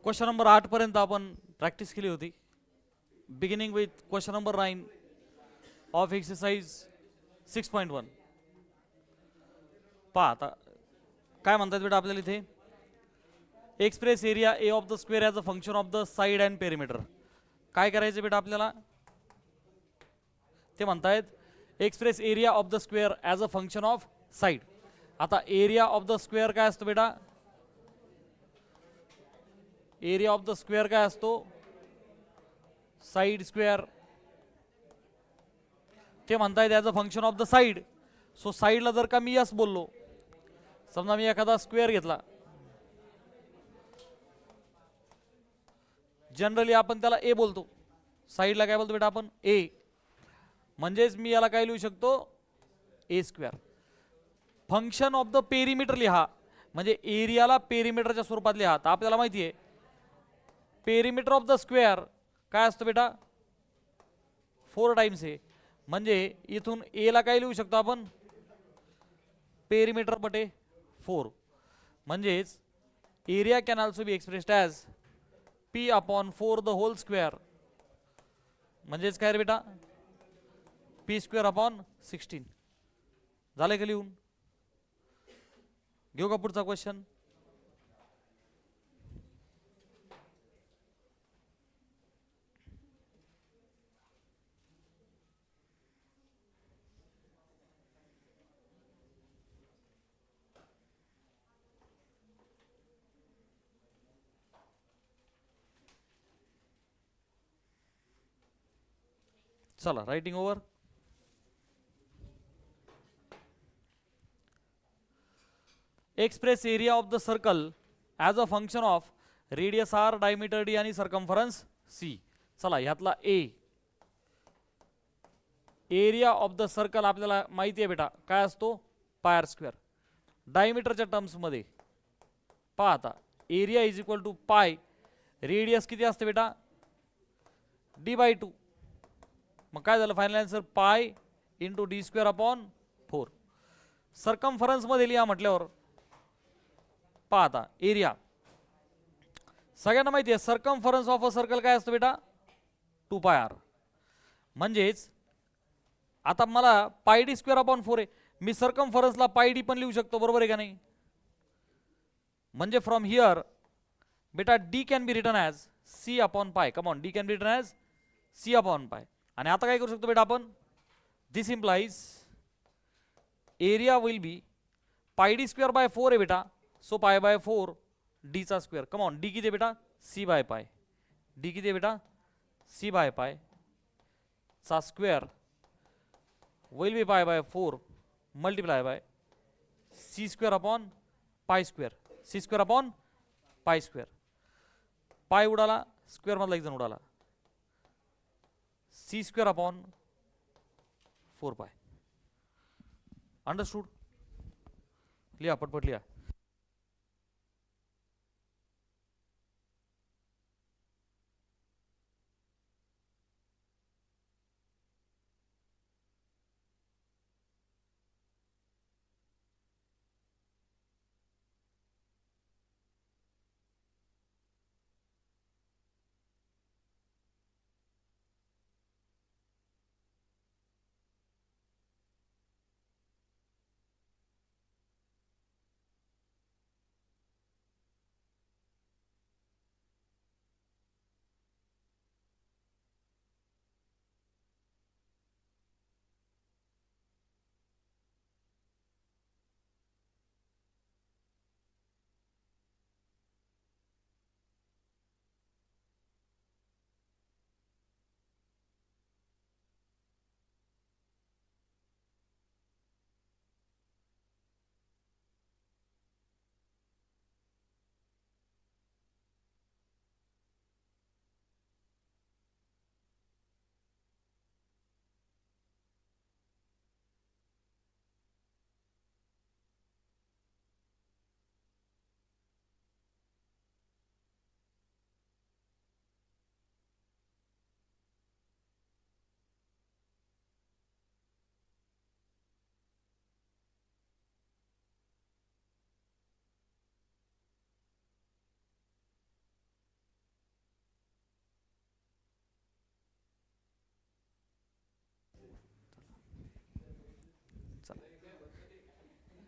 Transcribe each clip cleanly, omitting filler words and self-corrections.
Question number 8 पर्यंत आपण practice केली होती. Beginning with question number 9 of exercise 6.1. पहा आता काय म्हणतात बेटा आपल्याला इथे, express area A of the square as a function of the side and perimeter. काय करायचं बेटा आपल्याला, ते म्हणतायत express area of the square as a function of side. आता एरिया ऑफ द स्क्वेअर काय असतो बेटा, एरिया ऑफ द स्क्वेअर काय असतो, साइड स्क्वेअर. ते म्हणतायत as a function of the side. So साइडला जर का मी यस बोललो, समजा मी एखादा स्क्वेअर घेतला, जनरली आपण त्याला ए बोलतो, साइडला काय बोलतो बेटा आपण, ए. म्हणजेच मी याला काय लिहू शकतो, A square. Function of the perimeter लिहा, म्हणजे एरियाला पेरिमीटरच्या स्वरूपात लिहा. तर आपल्याला माहिती आहे पेरिमीटर ऑफ द स्क्वेअर काय असतो बेटा, 4 टाइम्स ए. म्हणजे इथून ए ला काय लिहू शकतो आपण, पेरिमीटर बटे 4. म्हणजेच area can also be expressed as P upon 4 the whole square. म्हणजेच काय रे बेटा, पी स्क्वेअर अपॉन 16. झाले का लिहून? घेऊ का पुढचा क्वेश्चन. चला writing over. Express area of the circle as a function of radius R, diameter D आणि सर्कम्फरन्स सी. चला ह्यातला A, area of the circle आपल्याला माहिती आहे बेटा काय असतो, पाय आर स्क्वेअर. डायमीटरच्या टर्म्स मध्ये पहा आता, एरिया इज इक्वल टू पाय, रेडियस किती असते बेटा, d/2. मग काय झालं final answer, pi into D square upon 4. Circumference मध्ये लिहा म्हटल्यावर पहा आता, एरिया सगळ्यांना माहिती आहे, सर्कम्फरन्स ऑफ अ सर्कल काय असतं बेटा, 2πr. म्हणजेच आता मला पाय डी स्क्वेअर अपॉन 4 आहे, मी सर्कम्फरन्सला पाय डी पण लिहू शकतो, बरोबर आहे का नाही. म्हणजे फ्रॉम हिअर बेटा D can be written as C upon pi. Come on, D can be written as C upon pi. आणि आता काय करू शकतो बेटा आपण, this implies area will be pi D square by 4 आहे बेटा, सो पाय बाय 4 डी चा स्क्वेअर. कम ऑन, डी किती बेटा, सी बाय पाय. डी किती बेटा, सी बाय पाय चा square will be pi by 4 multiply by C square upon pi square. C square upon pi square. Pi उडाला, square मधला एक जण उडाला, सी स्क्वेअर अपॉन 4 पाय. अंडरस्टूड. लिहा पटपट लिहा.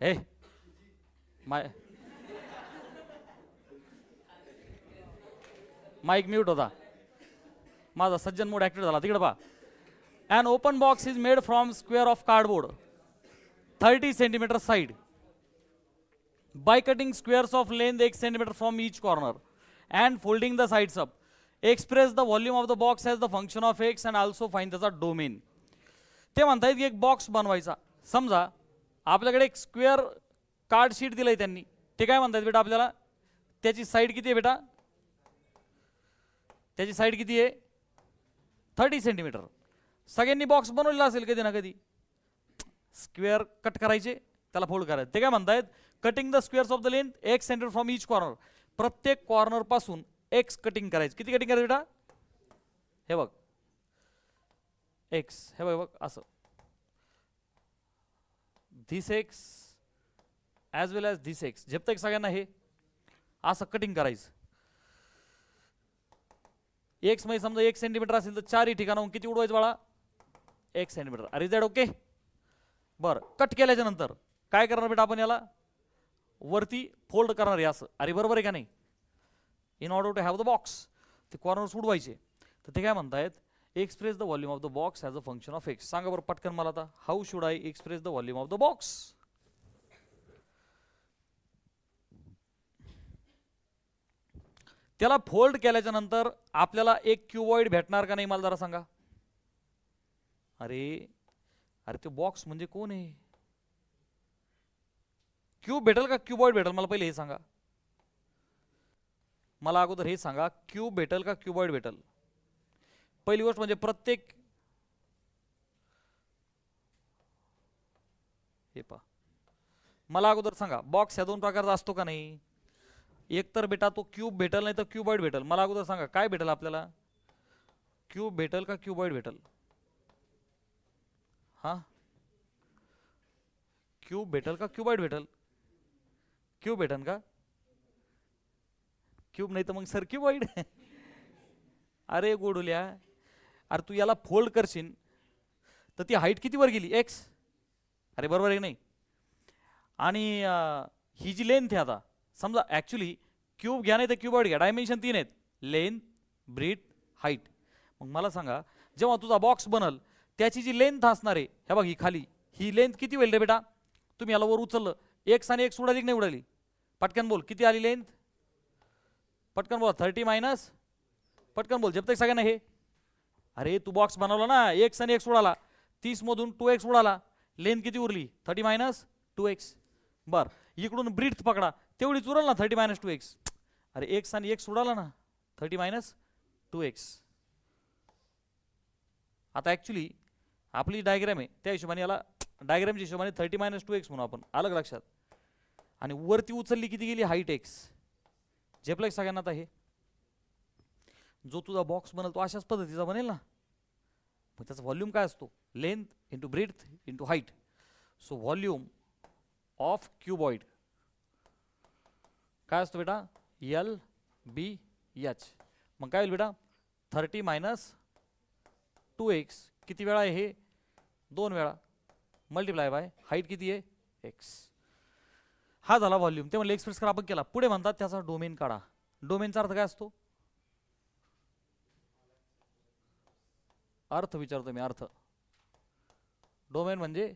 ए माय माईक म्यूट होता माझा, सज्जन मोड ऍक्टिव्ह झाला. तिकडे पहा. An open box is made from square of cardboard 30 centimeter side by cutting squares of length 8 centimeter from each corner and folding the sides up. Express the volume of the box as the function of x and also find त्याचा domain. ते म्हणतात की एक box बनवायचा. समजा आपल्याकडे एक square card sheet दिलंय त्यांनी. ते काय म्हणतात बेटा आपल्याला, त्याची साईड किती आहे बेटा, त्याची साईड किती आहे 30 सेंटीमीटर. सगळ्यांनी बॉक्स बनवलेला असेल कधी ना कधी. स्क्वेअर कट करायचे, त्याला फोल्ड करायचे. ते काय म्हणतायत, cutting the squares of the length x centre from each corner. प्रत्येक कॉर्नर पासून एक्स कटिंग करायचं. किती कटिंग करायचं बेटा, हे बघ एक्स, हे बघ बघ असं, this X as well as this X. झेपतं एक सगळ्यांना हे असं कटिंग करायचं. एक्स मध्ये समजा 1 सेंटीमीटर असेल तर चारही ठिकाणाहून किती उडवायचं बाळा, 1 सेंटीमीटर. अरे दॅट ओके. बरं, कट केल्याच्या नंतर काय करणार बेटा आपण, याला वरती फोल्ड करणार आहे असं. अरे बरोबर आहे का नाही. In order to have the box, ते कॉर्नर्स उडवायचे. तर ते काय म्हणतायत, express the volume of the box as a function of X. सांगा बरं पटकन मला आता, how should I express the volume of the box. त्याला फोल्ड केल्याच्या नंतर आपल्याला एक क्यूबॉइड भेटणार का नाही, मला जरा सांगा. अरे अरे ते बॉक्स म्हणजे कोण आहे, क्यूब भेटेल का क्यूबॉइड भेटेल, मला पहिले हे सांगा. मला अगोदर हे सांगा, क्यूब भेटेल का क्यूबॉइड भेटेल. पहिली गोष्ट म्हणजे प्रत्येक, हे पहा मला अगोदर सांगा, बॉक्स ह्या दोन प्रकारचा असतो का नाही. एक तर बेटा तो क्यूब भेटेल नाही तर क्यूबॉइड भेटेल. मला अगोदर सांगा काय भेटेल आपल्याला, क्यूब भेटेल का क्यूबॉइड भेटेल. हा, क्यूब भेटेल का क्यूबॉइड भेटेल, क्यूब भेटेल का, क्यूब नाही तर मग सर क्यूबॉइड. अरे गोडुल्या, अरे तू याला फोल्ड करशील तर ती हाईट किती वर गेली, एक्स. अरे बरोबर आहे नाही. आणि ही जी लेंथ आहे आता समजा, ॲक्च्युली क्यूब घ्या नाही तर क्यूबॉइड घ्या, डायमेन्शन 3 आहेत, लेंथ ब्रीथ हाईट. मग मला सांगा, जेव्हा तुझा बॉक्स बनल त्याची जी लेंथ असणार आहे, हे बघ ही खाली, ही लेंथ किती होईल रे बेटा. तुम्ही याला वर उचललं, एक्स आणि एक्स उडाली की नाही उडाली, पटकन बोल किती आली लेंथ, पटकन बोल. 30 मायनस, पटकन बोल, जब तक सगळ्यांना हे. अरे तू बॉक्स बनवला ना, एक्स आणि एक्स उडाला, 30 मधून 2x उडाला, लेंथ किती उरली 30 मायनस 2x. बर, इकडून ब्रीथ पकडा, तेवढीच उरल ना 30 मायनस 2x. अरे एक्स आणि एक्स उडाला ना, 30 मायनस 2x. आता ॲक्च्युली आपली डायग्राम आहे त्या हिशोबाने याला डायग्रामच्या हिशोबाने 30 मायनस 2x म्हणून आपण, अलग लक्षात. आणि वरती उचलली किती गेली, हाईट एक्स. झेपलं सगळ्यांना. आता हे जो तुझा बॉक्स बनल तो अशाच पद्धतीचा बनेल ना. मग त्याचा व्हॉल्यूम काय असतो, length into breadth into height. So volume of cuboid काय असतो बेटा, LBH. मग काय होईल बेटा, 30 मायनस 2x. किती वेळा आहे हे, 2 वेळा, मल्टिप्लाय बाय हाईट किती आहे, एक्स. हा झाला व्हॉल्यूम. ते म्हणले एक्सप्रेस करा, आपण केला. पुढे म्हणतात त्याचा डोमेन काढा. डोमेनचा अर्थ काय असतो, अर्थ विचारतो मी, अर्थ. डोमेन म्हणजे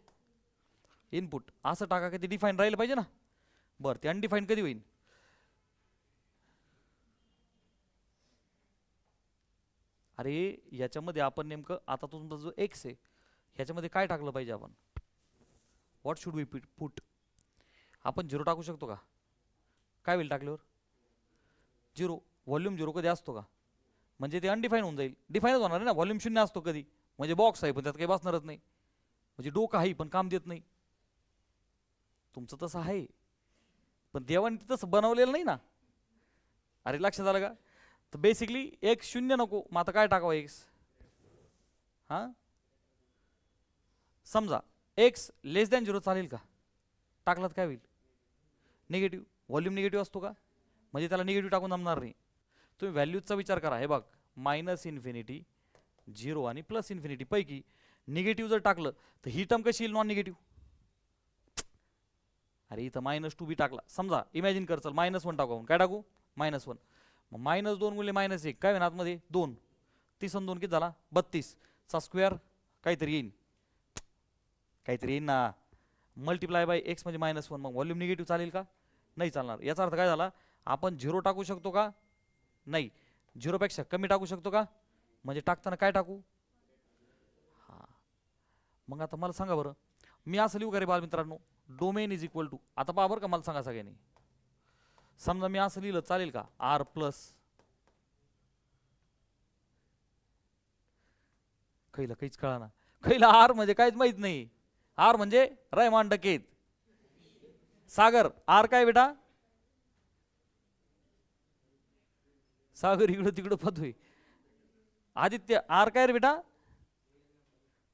इनपुट. असं टाका की ते डिफाईन राहिलं पाहिजे ना. बरं, ते अनडिफाईन कधी होईल, अरे याच्यामध्ये आपण नेमकं आता तुमचा जो एक्स आहे ह्याच्यामध्ये काय टाकलं पाहिजे आपण, व्हॉट शुड वी पुट. आपण 0 टाकू शकतो का, काय होईल टाकल्यावर 0. व्हॉल्यूम 0 कधी असतो का, म्हणजे ते अनडिफाईन होऊन जाईल. डिफाईनच होणार आहे ना, व्हॉल्यूम 0 असतो कधी, म्हणजे बॉक्स आहे पण त्यात काही बसणारच नाही, म्हणजे डोकं आहे पण काम देत नाही. तुमचं तसं आहे पण देवाने तसं बनवलेलं नाही ना. अरे लक्षात आलं का. तर बेसिकली एक 0 नको, मग आता काय टाकावं एक्स. हां समजा एक्स लेस दॅन 0 चालेल का, टाकलात काय होईल, निगेटिव्ह. व्हॉल्यूम निगेटिव्ह असतो का, म्हणजे त्याला निगेटिव्ह टाकून जमणार नाही. तुम्ही व्हॅल्यूजचा विचार करा. हे बघ, मायनस इन्फिनिटी 0 आणि प्लस इन्फिनिटी पैकी निगेटिव्ह जर टाकलं तर ही टर्म कशी येईल, नॉन निगेटिव्ह. अरे इथं -2 बी टाकला समजा, इमॅजिन कर, चल -1 टाकू आपण. काय टाकू? -1. मग -2 गुणिले -1 काय होईल आतमध्ये? 2. 30 आणि 2 किती झाला? 32 चा स्क्वेअर काहीतरी येईन, काहीतरी येईन ना. मल्टिप्लाय बाय एक्स म्हणजे -1. मग व्हॉल्यूम निगेटिव्ह चालेल का? नाही चालणार. याचा अर्थ काय झाला? आपण 0 टाकू शकतो का? नाही. 0 पेक्षा कमी टाकू शकतो का? म्हणजे टाकताना काय टाकू? हा. मग आता मला सांगा बरं, मी असं लिहू का रे बालमित्रांनो? डोमेन इज इक्वल टू, आता पहा बरं का, मला सांगा सगळ्यांनी, समजा मी असं लिहिलं चालेल का? आर प्लस खैला काहीच कळा ना, खैला आर म्हणजे काहीच माहित नाही. आर म्हणजे रहमान डकेत सागर. आर काय बेटा? सागर इकडं तिकडं पतोय. आदित्य आर काय रे बेटा?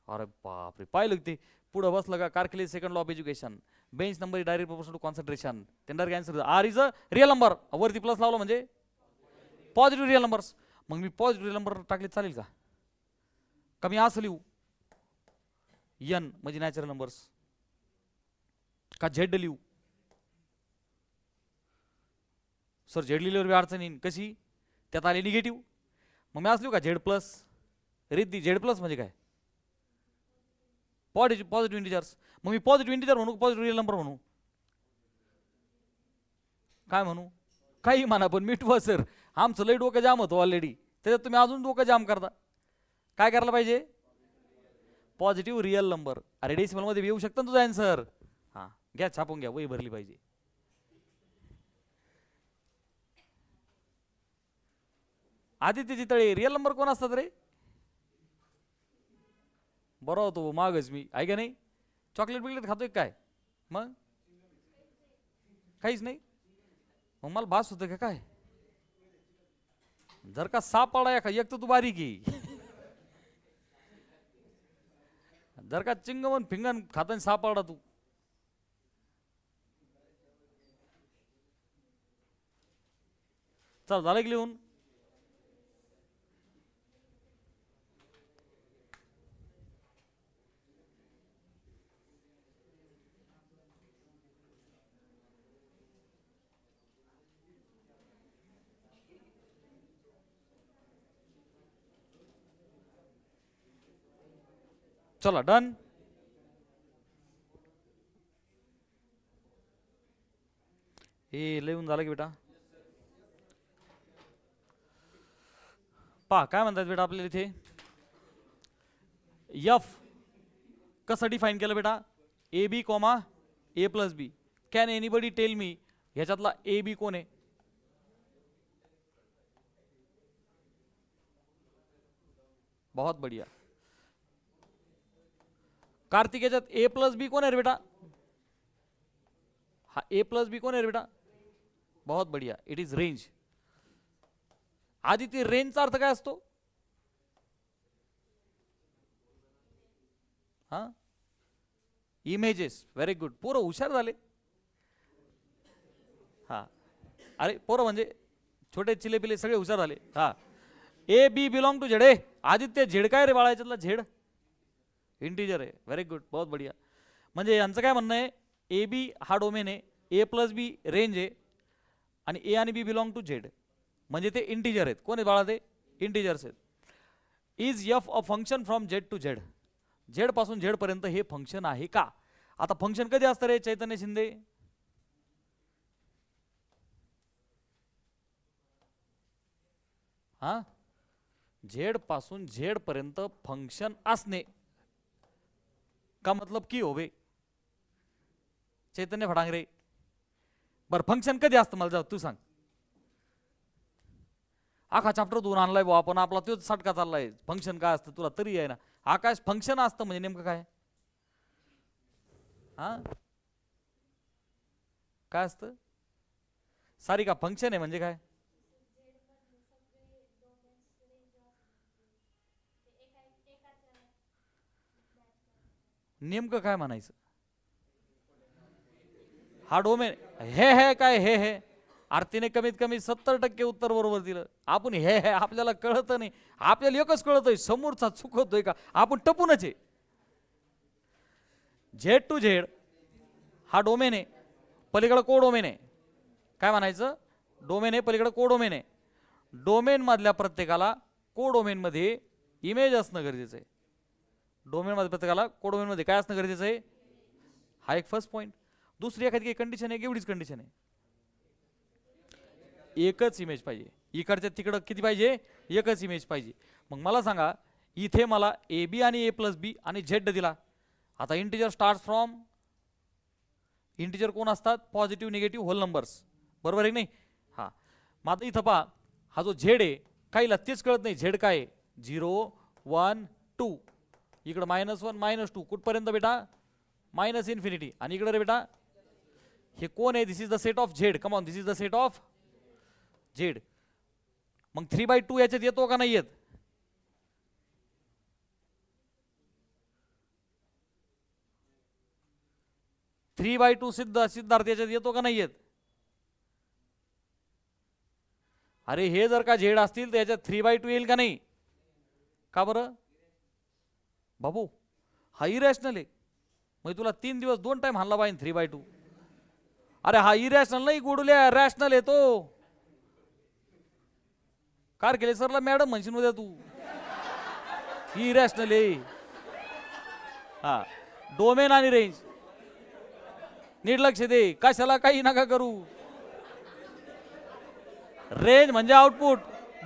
अरे बापरे, पाहिलं ते पुढं बसलं का? कार्किलेज second law of education, bench number direct proportional to concentration. त्यांना answer R is a real number. वरती प्लस लावलं म्हणजे पॉझिटिव्ह रिअल नंबर्स. मग मी पॉझिटिव्ह रिअल नंबर टाकले चालेल का? का मी असं लिहू एन म्हणजे नॅचरल नंबर्स, का झेड लिहू? सर झेड लिहिल्यावर अडचण येईल. कशी? त्यात आले निगेटिव्ह. मग मी असं लिहू का Z plus? Riddhi Z plus म्हणजे काय? Positive integers. मग मी पॉझिटिव्ह इंटिजर म्हणू, पॉझिटिव्ह रिअल नंबर म्हणू? काय म्हणू? काही म्हणा, पण मिठवा सर, आमचं लई डोकं जाम होतं ऑलरेडी, त्याच्यात तुम्ही अजून डोकं जाम करता. काय करायला पाहिजे? Positive real number. अरे डेसिमल मध्ये येऊ शकतं ना तुझा आन्सर. हा घ्या, छापून घ्या, वही भरली पाहिजे. आदित्य चितळे रिअल नंबर कोण असतात रे? बरं होतो मागच मी, आहे का नाही? चॉकलेट बिकलेट खातोय काय? मग काहीच नाही. मग मला भास होतं का काय? जर का सापडा का एक तर तू बारीक आहे. जर का चिंगमन फिंगन खाताना सापडा तू. चल झालं की लिहून? चला डन. हे लिहून झालं की बेटा? पहा काय म्हणतात बेटा आपल्याला इथे, एफ कसं डिफाईन केलं बेटा? A B comma A plus B. Can anybody tell me ह्याच्यातला ए बी कोण आहे? बहुत बढ़िया. कार्तिक याच्यात ए प्लस बी कोण आहे रे बेटा? हा ए प्लस बी कोण आहे रे बेटा? बहुत बढ़िया, इट इज रेंज. आदित्य रेंजचा अर्थ काय असतो? हा इमेजेस. व्हेरी गुड, पोरं हुशार झाले. हा अरे पोरं म्हणजे छोटे चिले पिले सगळे हुशार झाले. हा A B belong to Z. A Aditya Z काय रे बाळा? याच्यातला झेड इंटिजर आहे. व्हेरी गुड, बहुत बढ़िया. म्हणजे यांचं काय म्हणणं आहे, ए बी हा डोमेन आहे, ए प्लस बी रेंज आहे, आणि ए आणि बी बिलॉंग टू झेड, म्हणजे ते इंटिजर आहेत. कोण आहे बाळा? ते इंटिजर्स आहेत. Is F a function from Z to Z. Z पासून झेड पर्यंत हे फंक्शन आहे का? आता फंक्शन कधी असतं रे चैतन्य शिंदे? हा झेड पासून झेड पर्यंत फंक्शन असणे का मतलब की होवे? चैतन्य फडांगरे बर फंक्शन कधी असतं मला तू सांग. आखा चॅप्टर 2 आणलाय भाऊ आपण, आपला तोच सटका चाललाय. फंक्शन काय असतं तुला तरी आहे ना? आकाश फंक्शन असतं म्हणजे नेमकं काय? हा काय असतं? सारिका फंक्शन आहे म्हणजे काय? नेमकं काय म्हणायचं? हा डोमेन हे काय हे आरतीने कमीत कमी 70% उत्तर बरोबर दिलं. आपण हे आपल्याला कळत नाही. आपल्याला एकच कळतंय, समोरचा चुकतोय का. आपण टपूनच आहे. झेड टू झेड हा डोमेन आहे, पलीकडे कोडोमेन आहे. काय म्हणायचं? डोमेन आहे, पलीकडे कोडोमेन आहे. डोमेन मधल्या प्रत्येकाला कोडोमेन मध्ये इमेज असणं गरजेचं आहे. डोमेन मध्ये प्रत्येकाला कोडोमेन मध्ये काय असणं गरजेचं आहे? हा एक फर्स्ट पॉईंट. दुसरी एखादी काही कंडिशन आहे, एवढीच कंडिशन आहे, एकच इमेज पाहिजे. इकडच्या तिकडं किती पाहिजे? एकच इमेज पाहिजे. मग मला सांगा, इथे मला ए बी आणि ए प्लस बी आणि झेड दिला. आता इंटिजर स्टार्ट फ्रॉम, इंटिजर कोण असतात? पॉझिटिव्ह निगेटिव्ह होल नंबर्स, बरोबर आहे की नाही? हा, मग आता इथं पहा, हा जो झेड आहे काहीला तेच कळत नाही झेड काय आहे. 0 1 2, इकडं -1 -2 कुठपर्यंत बेटा? Minus infinity. आणि इकडे रे बेटा हे कोण आहे? This is the set of Z. Come on, this is the set of Z. मग 3/2 याच्यात येतो का नाही येत? थ्री बाय टू सिद्धार्थ याच्यात येतो का नाही येत? अरे हे जर का झेड असतील तर याच्यात 3/2 येईल का नाही? का बरं बाबू? हा इरॅशनल आहे. मग तुला 3 दिवस 2 टाइम हाणला पाहिजे 3/2. अरे हा इरॅशनल नाही गुडुल्या, रॅशनल आहे तो. कार केले सरला मॅडम म्हणशील उद्या तू. इरॅशनल आहे. हा, डोमेन आणि रेंज नीट लक्ष दे, कशाला काही नका करू. रेंज म्हणजे आउटपुट,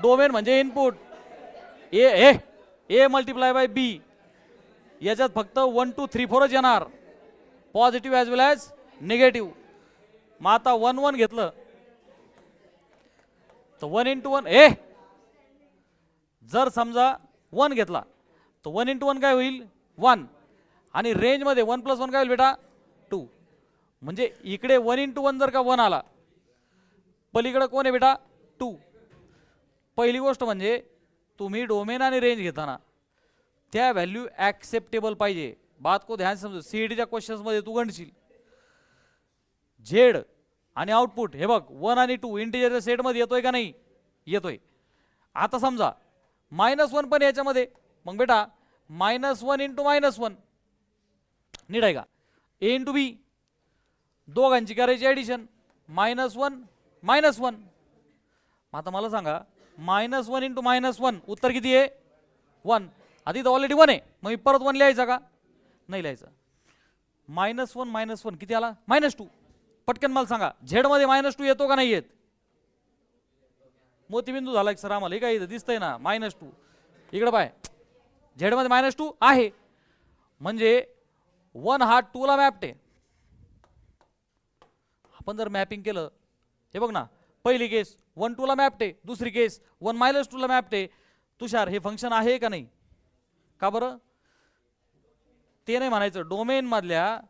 डोमेन म्हणजे इनपुट. ए मल्टिप्लाय बाय बी, याच्यात फक्त 1 2 3 4च येणार, positive as well as negative. मग आता 1 1 घेतलं तर 1 × 1 जर समजा 1 घेतला तर 1 × 1 काय होईल? 1. आणि रेंज मध्ये 1 + 1 काय होईल बेटा? 2. म्हणजे इकडे 1 × 1 जर का 1 आला, पलीकडे कोण आहे बेटा? 2. पहिली गोष्ट म्हणजे तुम्ही डोमेन आणि रेंज घेताना त्या व्हॅल्यू ऍक्सेप्टेबल पाहिजे. बात को ध्यान समजो. सीईटीच्या क्वेश्चन्स मध्ये तू गणशील झेड आणि आउटपुट, हे बघ 1 आणि 2 इंटिजरच्या सेट मध्ये येतोय का नाही? येतोय. आता समजा -1 पण याच्यामध्ये, मग बेटा -1 × -1 नीट आहे का? ए × बी, दोघांची करायची ऍडिशन, -1 -1. आता मला सांगा -1 × -1 उत्तर किती आहे? 1. आधी तर ऑलरेडी 1 आहे, मग मी परत 1 लिहायचा का? नाही लिहायचा. -1 -1 किती आला? -2. पटकन मला सांगा झेड मध्ये -2 येतो का नाही येत? मोतीबिंदू झाला सर आम्हाला, हे काय दिसतंय ना -2. इकडे पाय, झेड मध्ये -2 आहे म्हणजे 1 हा 2 ला मॅप्ड आहे. आपण जर मॅपिंग केलं, हे बघ ना, पहिली केस 1 2 ला मॅप्ड आहे, दुसरी केस 1 -2 ला मॅप्ड आहे. तुषार हे फंक्शन आहे का नाही? का बरं? ते नाही म्हणायचं. डोमेन मधल्या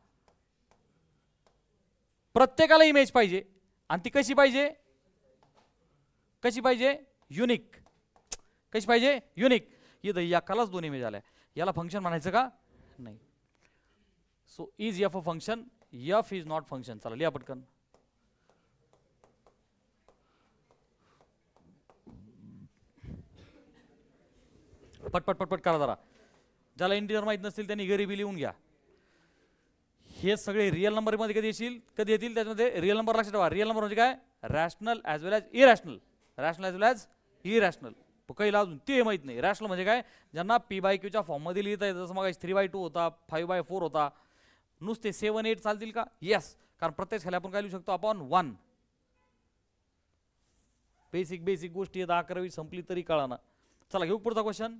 प्रत्येकाला इमेज पाहिजे, आणि ती कशी पाहिजे? कशी पाहिजे? युनिक. कशी पाहिजे? युनिक. इथं एकालाच 2 इमेज आल्या, याला फंक्शन म्हणायचं का? नाही. So is F a function? F is not function. चला लिहा पटकन. पटपट पटपट करा जरा. ज्याला इंटिजर माहित नसतील त्यांनी गरीबी लिहून घ्या. हे सगळे रिअल नंबर मध्ये कधी येतील? कधी येतील? त्याच्यामध्ये रिअल नंबर लक्षात ठेवा. रिअल नंबर म्हणजे काय? Rational as well as irrational. Rational as well as irrational. काही अजून ते माहित नाही. रॅशनल म्हणजे काय? ज्यांना p/q फॉर्म मध्ये लिहिता येतं. जसं मग 3/2 होता, 5/4 होता. नुसते 7 8 चालतील का? येस. कारण प्रत्येक खाली आपण काय लिहू शकतो? आपण 1. बेसिक गोष्टी आहेत. 11वी संपली तरी कळाना. चला घेऊ पुढचा क्वेश्चन.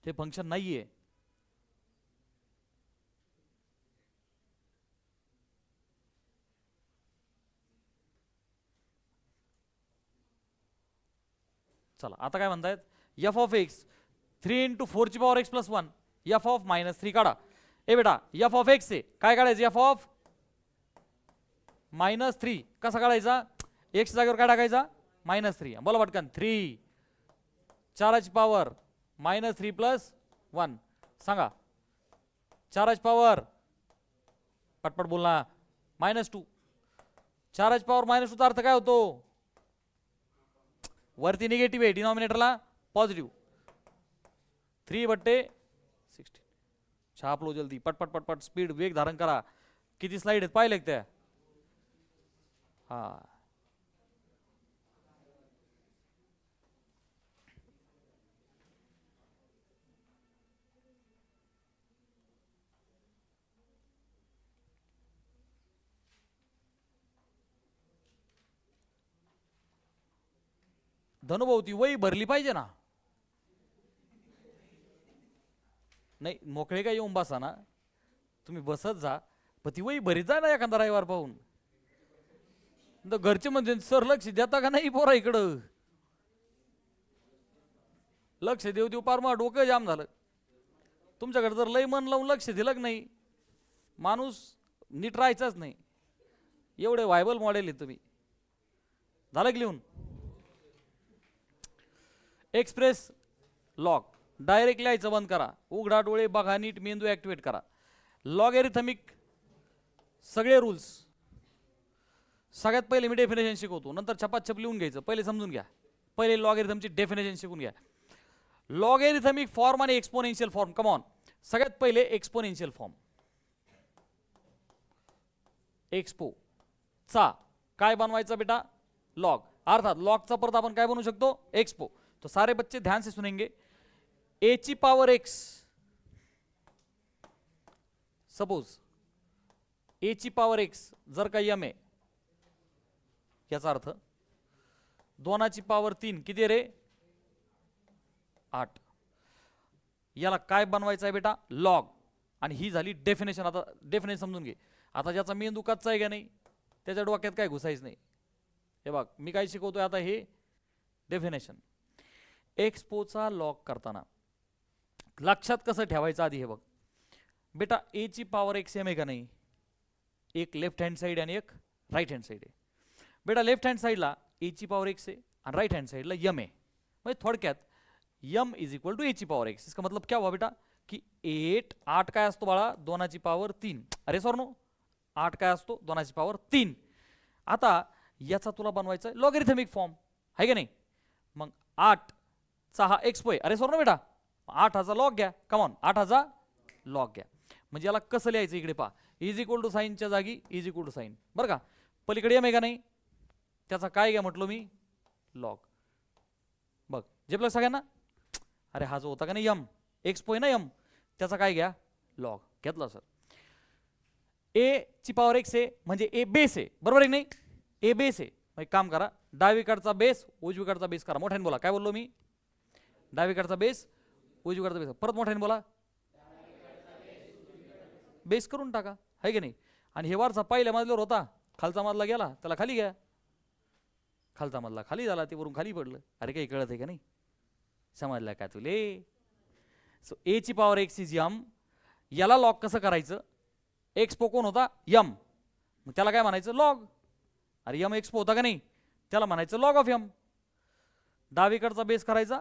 ते फंक्शन नाहीये. चला आता काय म्हणतायत? f of x 3 × 4 x + 1 f of -3 काढा. ए बेटा f of x आहे, काय काढायचं? f of -3 कसा काढायचा? x जागेवर काय टाकायचा? -3. बोला पटकन. 3 4ची पॉवर -3 + 1 सांगा. 4ची पॉवर पटपट बोलना. -2. 4ची पॉवर -2 चा अर्थ काय होतो? वरती निगेटिव्ह आहे, डिनॉमिनेटरला पॉझिटिव्ह. 3/16. छाप लो जल्दी, पटपट पटपट स्पीड, वेग धारण करा. किती स्लाइड आहेत पाहिले त्या? हा, धनुभाऊ ती वही भरली पाहिजे ना. नाही मोकळे काय येऊन बसा ना, तुम्ही बसत जा, पण ती वही भरीत जा ना एखादा रविवार पाहून. घरचे म्हणजे सर लक्ष देता का नाही पोरा इकडं? लक्ष देऊ देऊ पार मग डोकं जाम झालं. तुमच्याकडे जर लय मन लावून लक्ष दिलं नाही, माणूस नीट राहायचाच नाही. एवढे व्हायबल मॉडेल आहे तुम्ही. झालं की लिहून? एक्सप्रेस लॉग डायरेक्ट लिहायचं बंद करा. उघडा डोळे, बघा नीट, मेंदू ऍक्टिव्हेट करा. लॉगॅरिथमिक सगळे रूल्स. सगळ्यात पहिले मी डेफिनेशन शिकवतो, नंतर छपाछप लिहून घ्यायचं. पहिले समजून घ्या, पहिले लॉगॅरिथमची डेफिनेशन शिकून घ्या. लॉगॅरिथमिक फॉर्म आणि एक्सपोनेन्शियल फॉर्म. कम ऑन, सगळ्यात पहिले एक्सपोनेन्शियल फॉर्म. एक्सपो चा काय बनवायचा बेटा? लॉग. अर्थात लॉगचा परत आपण काय बनवू शकतो? एक्सपो. तो सारे बच्चे ध्यान से सुनेंगे. ए ची पावर एक्स, सपोज ए ची पावर एक्स जर का यम आहे, याचा अर्थ 2ची पावर 3 किती रे? 8. याला काय बनवायचं आहे बेटा? लॉग. आणि ही झाली डेफिनेशन. आता डेफिनेशन समजून घे. आता ज्याचा मेंदू कच्चा आहे का नाही, त्याच्या डोक्यात काय घुसायच नाही. हे बघ मी काय शिकवतोय आता, हे डेफिनेशन. एक्सपोचा लॉग करताना लक्षात कसं ठेवायचं आधी हे बघ बेटा. ए ची पावर एक्स एम आहे का नाही? एक लेफ्ट हँड साइड आणि एक राइट हँड साइड आहे बेटा. लेफ्ट हँड साइडला ए ची पावर एक्स आहे आणि राइट हँड साइडला यम आहे. म्हणजे थोडक्यात यम इज इक्वल टू ए ची पावर एक्स. इसका मतलब क्या हुआ बेटा की 8 काय असतो बाळा? 2ची पावर 3. अरे सर नो, 8 काय असतो? 2ची पावर 3. आता याचा तुला बनवायचा लॉगॅरिथमिक फॉर्म आहे का नाही? मग 8 चा हा एक्सपो आहे. अरे सर नो बेटा, 8 लॉग घ्या. कमॉन, 8 लॉग घ्या. म्हणजे याला कसं लिहायचं इकडे पहा. इज इक्वल टू साईनच्या जागी इज इक्वल टू साईन. बरं का? पलीकडे यम आहे का नाही? त्याचा काय घ्या म्हटलो मी? लॉग. बघ जे सगळ्यांना, अरे हा जो होता का नाही यम, एक्सपो आहे ना यम, त्याचा काय घ्या? लॉग. घेतला सर. ए ची पावर एक्स आहे म्हणजे ए बेस आहे, बरोबर आहे नाही? ए बेस आहे. मग काम करा, डावीकडचा बेस उजवीकडचा बेस करा. मोठ्याने बोला. काय बोललो मी? डावीकडचा बेस उजवीकडचा बेस. परत मोठ्याने बोला. बेस करून टाका, आहे की नाही? आणि हे वरचा पहिल्या मजल्यावर होता, खालचा मजला गेला, त्याला खाली घ्या. खालचा मजला खाली झाला, ते वरून खाली पडलं. अरे काही कळत आहे का नाही? समजलं का तुले? सो ए ची पावर एक्स इज यम. याला लॉग कसं करायचं? एक्सपो कोण होता? यम. मग त्याला काय म्हणायचं? लॉग. अरे यम एक्सपो होता का नाही? त्याला म्हणायचं लॉग ऑफ यम. डावीकडचा बेस करायचा,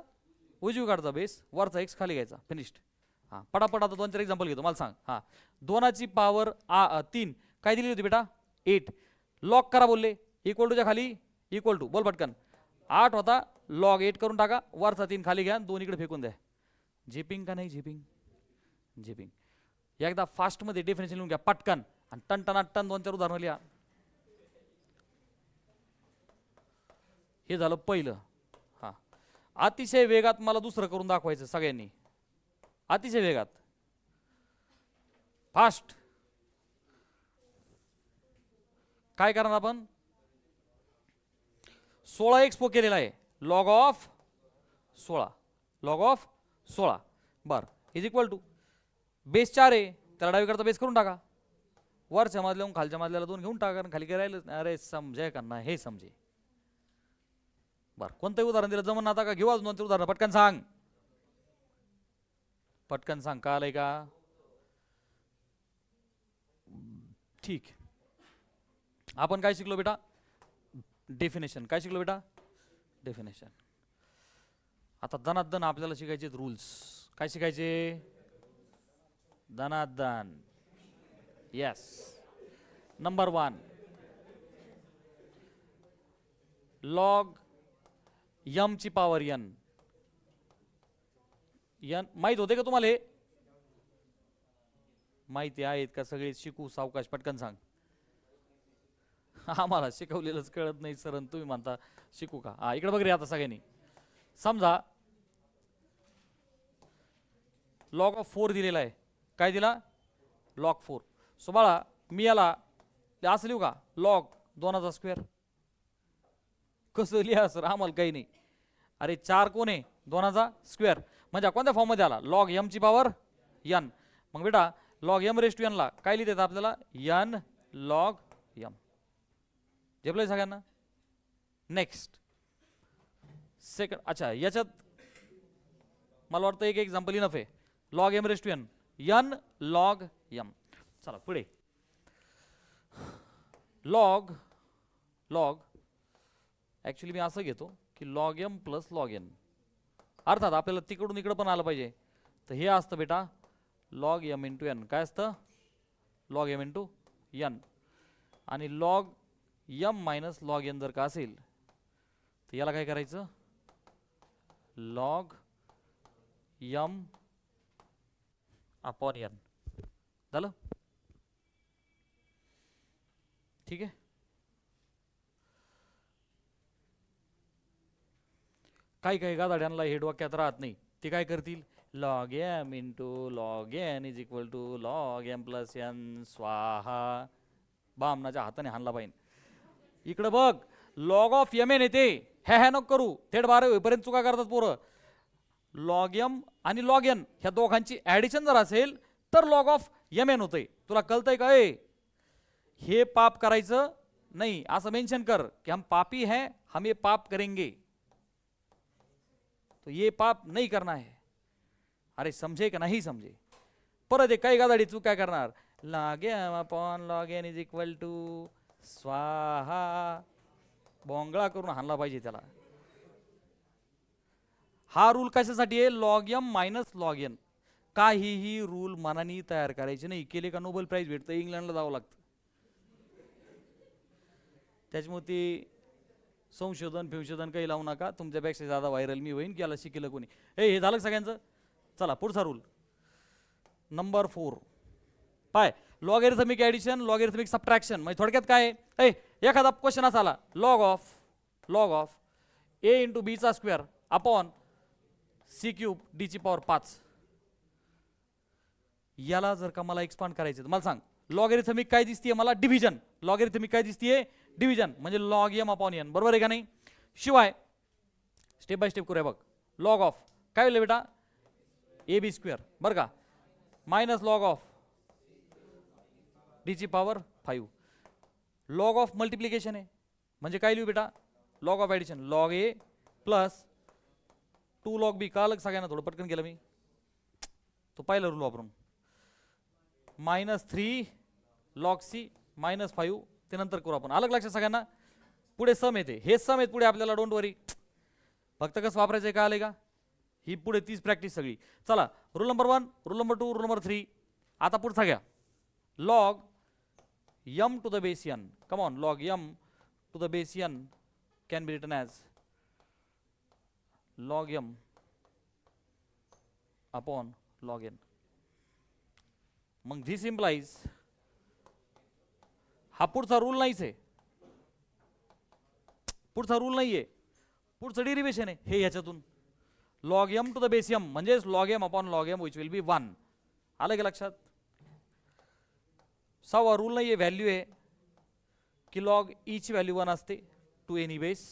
उजवीकडचा बेस, वरचा एक्स खाली घ्यायचा. फिनिश्ड. हां पटापट आता 2-4 एक्झाम्पल घेतो, मला सांग. हां 2ची पावर 3 काय दिली होती बेटा? 8. लॉग करा बोलले. इक्वल टूच्या खाली इक्वल टू बोल पटकन. 8 होता, लॉग 8 करून टाका. वरचा 3 खाली घ्या, 2 इकडे फेकून द्या. झेपिंग का नाही? झेपिंग. झेपिंग. एकदा फास्ट मध्ये डेफिनेशन लिहून घ्या पटकन आणि टन 2-4 उदाहरणं लिहा. हे झालं पहिलं. हां अतिशय वेगात मला दुसरं करून दाखवायचं सगळ्यांनी. अतिशय वेगात, फास्ट. काय करणार आपण? 16 एक्सपो केलेला आहे. Log of 16. लॉग ऑफ 16 बर इज इक्वल टू बेस 4 आहे, त्याला डावीकडचा बेस करून टाका. वरच्या मजल्याहून खालच्या मजल्याला 2 घेऊन टाका. खाली काय राहिलं? अरे समजाय का ना? हे समजे. बर कोणतंही उदाहरण दिलं जमन आता का? घेऊ अजून 2-3 उदाहरण. पटकन सांग, पटकन सांग. का आलंय का? ठीक. आपण काय शिकलो बेटा? डेफिनेशन. काय शिकलो बेटा? डेफिनेशन. आता दनादन आपल्याला शिकायचे रूल्स. काय शिकायचे? दनादन. यस. नंबर 1 लॉग यम ची पावर एन. एन माहित होते का तुम्हाला? हे माहिती आहेत का सगळे शिकू सावकाश पटकन सांग. आम्हाला शिकवलेलंच कळत नाही सर तुम्ही म्हणता शिकू का. हा इकडे बघ रे आता सगळ्यांनी. समजा लॉग ऑफ 4 दिलेला आहे. काय दिला? लॉग 4. सो बाळा मी याला असं लिहू का लॉग 2चा स्क्वेअर. कसं लिहा सर आम्हाला काही नाही. अरे 4 कोण आहे 2चा स्क्वेअर म्हणजे कोणत्या फॉर्म मध्ये आला लॉग एम ची पॉवर n. मग बेटा log M raise to N ला काय लिहितात आपल्याला n लॉग एम. झेपलंय सगळ्यांना. Next second. अच्छा याच्यात मला वाटतं एक एक्झाम्पल इनफ आहे. Log M raise to N n log M. चला पुढे लॉग ऍक्च्युली मी असं घेतो की log M plus log N. अर्थात आपल्याला तिकडून इकडं पण आलं पाहिजे. तर हे असतं बेटा लॉग एम इंटू एन. काय असतं लॉग एम इंटू एन. आणि log M minus log N जर का असेल तर याला काय करायचं लॉग एम अपॉन एन. झालं ठीक आहे. काही गादाड्यांना हे डोक्यात राहत नाही. ते काय करतील log M into log N is equal to log M plus N स्वाहा. बामनाच्या हाताने हाणला पाहिजे. इकडं बघ लॉग ऑफ एम एन येते. ह्या नको करू. थेट 12 होईपर्यंत चुका करतात पोरं. लॉग एम आणि लॉग एन ह्या दोघांची ऍडिशन जर असेल तर लॉग ऑफ एम एन होतंय. तुला कळतंय का? हे पाप करायचं नाही असं मेन्शन कर की हम पापी हैं हम ये पाप करेंगे. तो ये पाप नहीं करना है. अरे समझे का नहीं समझे. परत एक काही गादाडी चूक काय करणार log M upon log N is equal to स्वाहा. बोंगळा करून हाणला पाहिजे त्याला. हा रूल कशासाठी आहे log M minus log N. काहीही रूल मनाने तयार करायचे नाही. केले का नोबेल प्राइज भेटतं. इंग्लंडला जावं लागतं. त्याच्यामुळे ते संशोधन काही लावू नका. तुमच्यापेक्षा ज्यादा व्हायरल मी होईन की याला शिकेलं कोणी. हे झालं सगळ्यांचं. चला पुढचा रूल नंबर 4 पाय लॉगॅरिथमिक ऍडिशन लॉगॅरिथमिक सबट्रॅक्शन. म्हणजे थोडक्यात काय आहे एखादा क्वेश्चन असा आला log of A into B चा square upon C cube D ची पॉवर 5. याला जर का मला एक्सपांड करायचं तर मला सांग लॉगॅरिथमिक काय दिसतीये मला डिव्हिजन. लॉगॅरिथमिक काय दिसतीये डिव्हिजन म्हणजे लॉग एम अपॉन एन. बरोबर आहे का नाही. शिवाय स्टेप बाय स्टेप करूया बघ. लॉग ऑफ काय होईल बेटा ए बी स्क्वेअर बरं का मायनस लॉग ऑफ डी ची पॉवर 5. लॉग ऑफ मल्टिप्लिकेशन आहे म्हणजे काय लिहू बेटा log of addition log A plus 2 log B. का अलग सगळ्यांना थोडं पटकन केलं मी. तो पहिला रूल वापरून -3 लॉग सी -5 ते नंतर करू आपण. अलग लक्षात सगळ्यांना. पुढे सम येते. हे सम आहेत पुढे आपल्याला डोंट वरी. फक्त कसं वापरायचं का आले का ही पुढे 30 प्रॅक्टिस सगळी. चला rule number 1 rule number 2 rule number 3. आता पुढचा घ्या log m to the base n. Come on log m to the base n can be written as log m upon log n. मग धिस इम्प्लाइज हा पुढचा rule नाहीच आहे. पुढचा rule नाहीये. पुढचं डेरिवेशन आहे हे ह्याच्यातून log M to the base M म्हणजे log M upon log M which will be 1. आलं का लक्षात. 6वा रूल नाहीये व्हॅल्यू आहे की लॉग ई ची व्हॅल्यू 1 असते टू एनी बेस.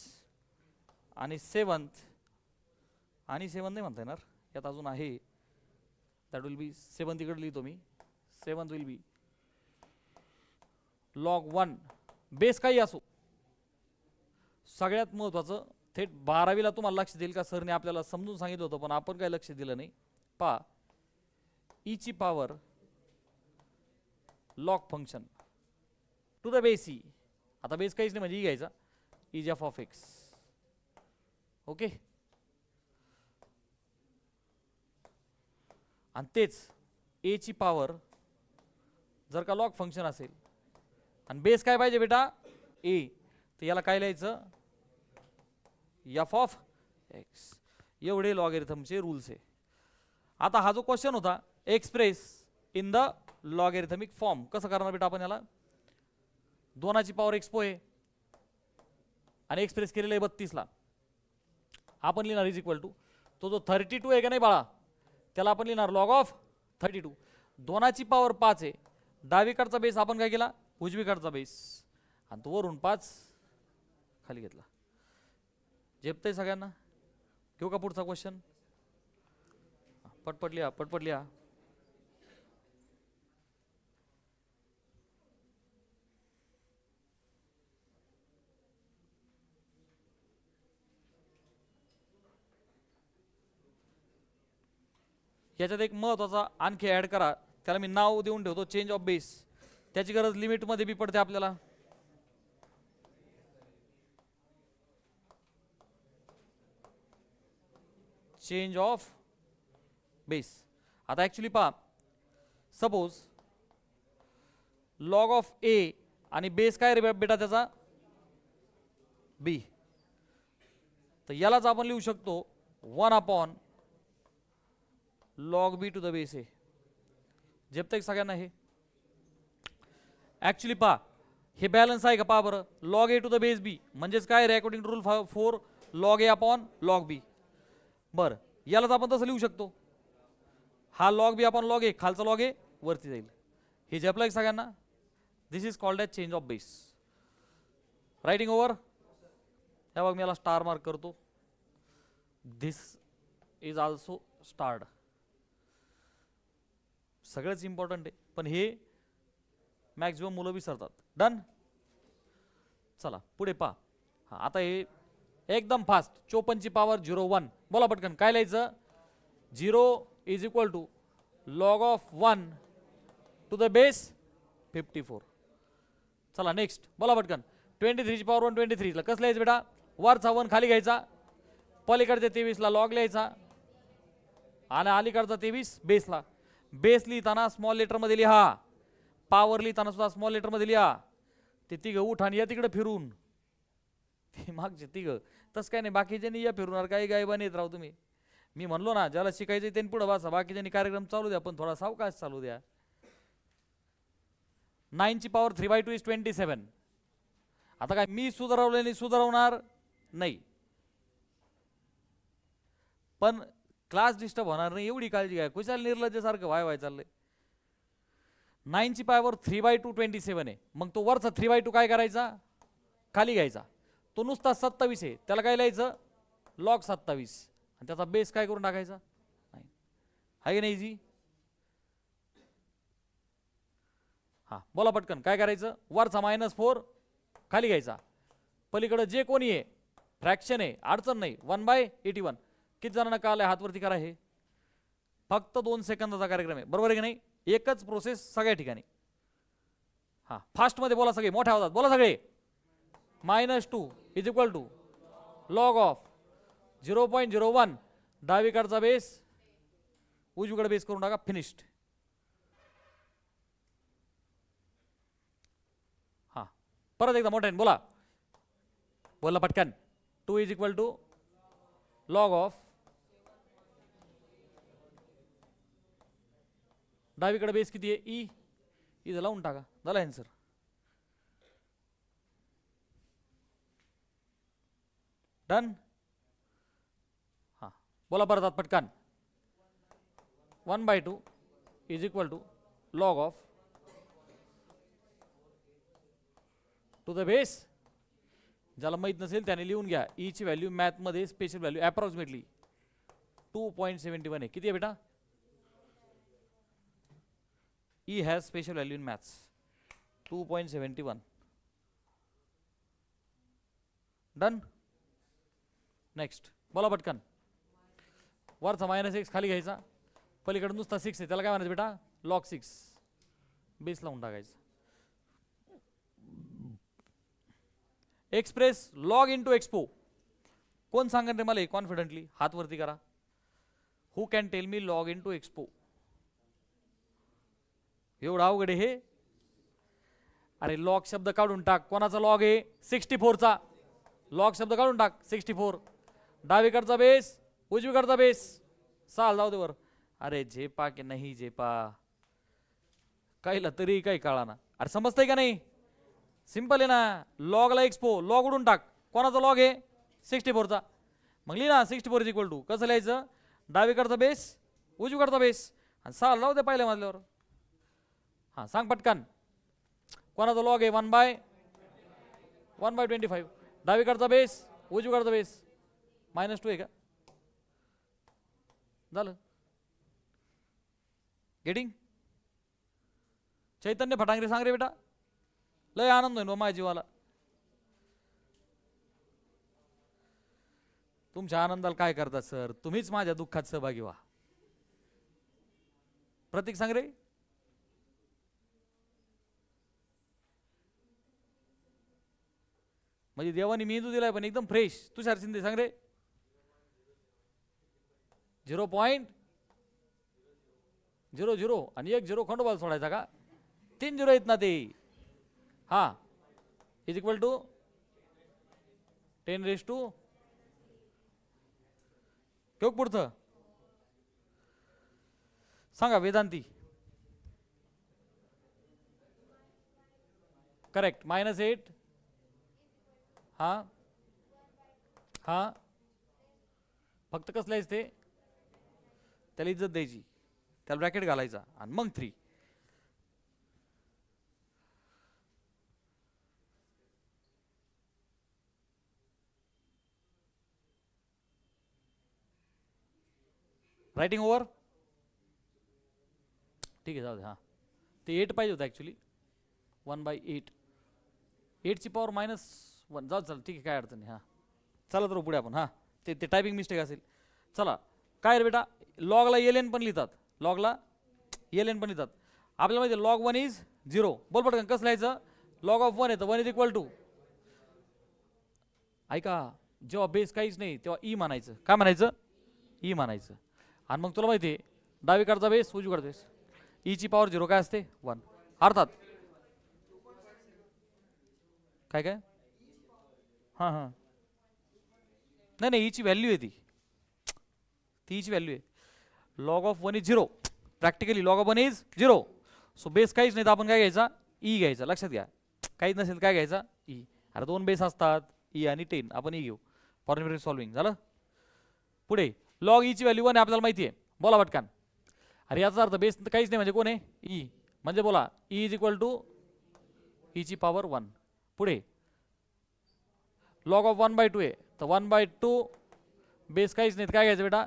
आणि 7th नाही म्हणता येणार यात अजून आहे दॅट विल बी 7th इकडे लिहितो मी. 7th will be log 1 base काही असो. सगळ्यात महत्वाचं थेट 12वीला तुम्हाला लक्ष देईल का सरने आपल्याला समजून सांगितलं होतं पण आपण काही लक्ष दिलं नाही. पा ई ची power log function to the base E. आता बेस काहीच नाही म्हणजे ई घ्यायचा is F of X. Okay आणि तेच ए ची पॉवर जर का लॉग फंक्शन असेल आणि बेस काय पाहिजे बेटा ए तर याला काय लिहायचं एफ ऑफ एक्स. एवढे लॉगॅरिथमचे रूल्स आहे. आता हा जो क्वेश्चन होता express in the logarithmic form. कसं करणार बेटा आपण याला, 2ची पॉवर एक्सपो आहे आणि एक्सप्रेस केलेलं आहे 32 ला. आपण लिहिणार इज इक्वल टू तो जो 32 आहे का नाही बाळा, त्याला आपण लिहिणार लॉग ऑफ 32. 2ची पॉवर 5 आहे, डावीकडचा बेस आपण काय केला, उजवीकडचा बेस, आणि तो वरून 5 खाली घेतला. झेपतंय सगळ्यांना? घेऊ का पुढचा क्वेश्चन? पटपट लिहा, पटपट लिहा. याच्यात एक महत्त्वाचा आणखी ॲड करा, त्याला मी नाव देऊन ठेवतो चेंज ऑफ बेस. त्याची गरज लिमिटमध्ये बी पडते आपल्याला. Change of base. आता ॲक्च्युली पहा, सपोज लॉग ऑफ ए आणि बेस काय रे बेटा त्याचा, बी. तर यालाच आपण लिहू शकतो 1 log B to the base A. झेपतंय सगळ्यांना हे? ॲक्च्युली पहा, हे बॅलन्स आहे का पहा बरं. Log A to the base B म्हणजेच काय रे, according to rule 4 log A upon log B. बरं, यालाच आपण तसं लिहू शकतो, हा लॉग बी आपण लॉग ए, खालचा लॉग ए वरती जाईल. हे झेपलं की सगळ्यांना? This is called as change of base. Writing over. या बघ मी याला स्टार मार्क करतो. This is also starred. सगळंच इम्पॉर्टंट आहे, पण हे मॅक्झिमम मुलं विसरतात. डन. चला पुढे पहा. हा आता हे एकदम फास्ट, 54ची पॉवर 01. बोला पटकन काय लिहायचं, 0 is equal to log of 1 to the base 54. चला नेक्स्ट बोला पटकन. 23ची पॉवर 123 ला कसं लिहायचं बेटा, वरचा 1 खाली घ्यायचा, पलीकडच्या 23 ला लॉग लिहायचा आणि अलीकडचा 23 बेसला. बेस लिहिताना स्मॉल लेटर मध्ये लिहा, पॉवर लिहिताना सुद्धा स्मॉल लेटर मध्ये लिहा. ते तिघं उठ आणि या तिकडे फिरून, ते मागचे तिघं तसं काय नाही, बाकीच्यांनी या फिरवणार, काही गायबाने येत राहू तुम्ही. मी म्हणलो ना, ज्याला शिकायचं त्यांनी पुढे बसा, बाकीच्यांनी कार्यक्रम चालू द्या, पण थोडा सावकाश चालू द्या. 9ची पॉवर 3/2 इज 27. आता काय मी सुधारवल्याने सुधारवणार नाही, पण क्लास डिस्टर्ब होणार नाही एवढी काळजी घ्या. कुशाल निर्लज्जासारखं व्हाय चाललंय. 9ची पॉवर 3/2 27 आहे, मग तो वरचा 3/2 काय करायचा, खाली घ्यायचा. तो नुसता 27 आहे, त्याला काय लिहायचं, लॉग 27, आणि त्याचा बेस काय करून टाकायचा 9. आहे की नाही इझी? हा बोला पटकन काय करायचं, वरचा -4 खाली घ्यायचा, पलीकडे जे कोणी आहे फ्रॅक्शन आहे अडचण नाही, 1/81. किती जणांना कळालंय हातवरती करा. हे फक्त 2 सेकंदाचा कार्यक्रम आहे, बरोबर आहे की नाही? एकच प्रोसेस सगळ्या ठिकाणी. हा फास्ट मध्ये बोला सगळे, मोठ्या आवाजात बोला सगळे. -2 is equal to log of 0.01 डावीकडचा बेस उजवीकडे बेस करून टाका, फिनिश्ड. हा परत एकदा मोठ्याने बोला, बोला पटकन. 2 is equal to log of डावीकडे बेस किती आहे, ई. इथं लावून टाका, झाला आन्सर. डन. हा बोला परत पटकन. 1/2 is equal to log of to the base. ज्याला माहित नसेल त्याने लिहून घ्या, ई ची व्हॅल्यू मॅथ मध्ये स्पेशल व्हॅल्यू अप्रॉक्सिमेटली 2.71 आहे. किती आहे बेटा? E has special value in maths 2.71. Done. Next बोला पटकन. वरचा -6 खाली घ्यायचा, पलीकडे नुसता 6 आहे, त्याला काय म्हणायचं बेटा, लॉग 6 बेस लावून टाकायचं. Express log into expo. कोण सांगत रे मला कॉन्फिडेंटली, हात वरती करा. Who can tell me log into expo? एवढा अवघड हे. अरे लॉग शब्द काढून टाक. कोणाचा लॉग आहे? 64चा. लॉग शब्द काढून टाक. 64 डावीकडचा बेस उजवीकडचा बेस, साल जाऊ दे वर. अरे झेपा की नाही झेपा, काहीला तरी काही कळाना. अरे समजतंय का नाही? सिंपल आहे ना. लॉगला एक्सपो, लॉग उडून टाक. कोणाचा लॉग आहे? 64चा. मग लिही ना 64 इज इक्वल टू कसं लिहायचं? डावीकडचा बेस उजवीकडचा बेस आणि 6 लावू दे पहिल्या मजल्यावर. हां सांग पटकन. कोणाचा लॉग आहे? 1/25. डावीकडचा बेस उजवीकडचा बेस -2 आहे का? झालं. गेटिंग? चैतन्य फटांगरे सांग रे बेटा. लय आनंद होईल माझ्या जीवाला. तुमच्या आनंदाला काय करतात सर? तुम्हीच माझ्या दुःखात सहभागी व्हा. प्रतीक सांग रे. म्हणजे देवानी मेंदू दिलाय पण एकदम फ्रेश. तुषार शिंदे सांग रे. 0.00 आणि 1 0 खंडोबाल सोडायचा का? 3 0 आहेत ना ते. हा इज इक्वल टू 10⁻². ठेव पुढचं सांगा. वेदांती. करेक्ट. -8. हा हा फक्त कसं लिहायचं ते? त्याला इज्जत द्यायची, त्याला ब्रॅकेट घालायचा आणि मग 3. Writing over. ठीक आहे जाऊ दे. हां ते 8 पाहिजे होतं ॲक्च्युली. 1/8. 8ची पॉवर -1. जाऊ चला ठीक आहे काय अडचण नाही. हां चला तर पुढे आपण. हां ते टायपिंग मिस्टेक असेल. चला काय रे बेटा? लॉगला LN पण लिहितात. लॉगला LN पण लिहितात. आपल्याला माहिती लॉग 1 इज 0. बोल पटकन कसं लिहायचं? लॉग ऑफ 1 येतं 1 इज इक्वल टू. ऐका जेव्हा बेस काहीच नाही तेव्हा ई म्हणायचं. काय म्हणायचं? ई म्हणायचं. आणि मग तुला माहिती आहे डावीकडचा बेस उजवीकडचा बेस. ईची पॉवर 0 काय असते? 1. अर्थात काय काय? हां हां नाही नाही ईची व्हॅल्यू आहे ती. ईची व्हॅल्यू आहे. Log of 1 is 0. Practically log of 1 is 0. So base काहीच नाही तर आपण काय घ्यायचा? ई घ्यायचा. लक्षात घ्या. काहीच नसेल काय घ्यायचा? ई. अरे 2 बेस असतात ई आणि 10. आपण ई घेऊ. फॉर्म्युला सॉल्विंग झालं. पुढे लॉग ईची व्हॅल्यू 1 आहे आपल्याला माहिती आहे. बोला पटकन. अरे याचा अर्थ बेस काहीच नाही म्हणजे कोण आहे? ई. म्हणजे बोला ई इज इक्वल टू ईची पॉवर 1. पुढे लॉग ऑफ 1/2 आहे तर 1/2 बेस काहीच नाही काय घ्यायचं बेटा?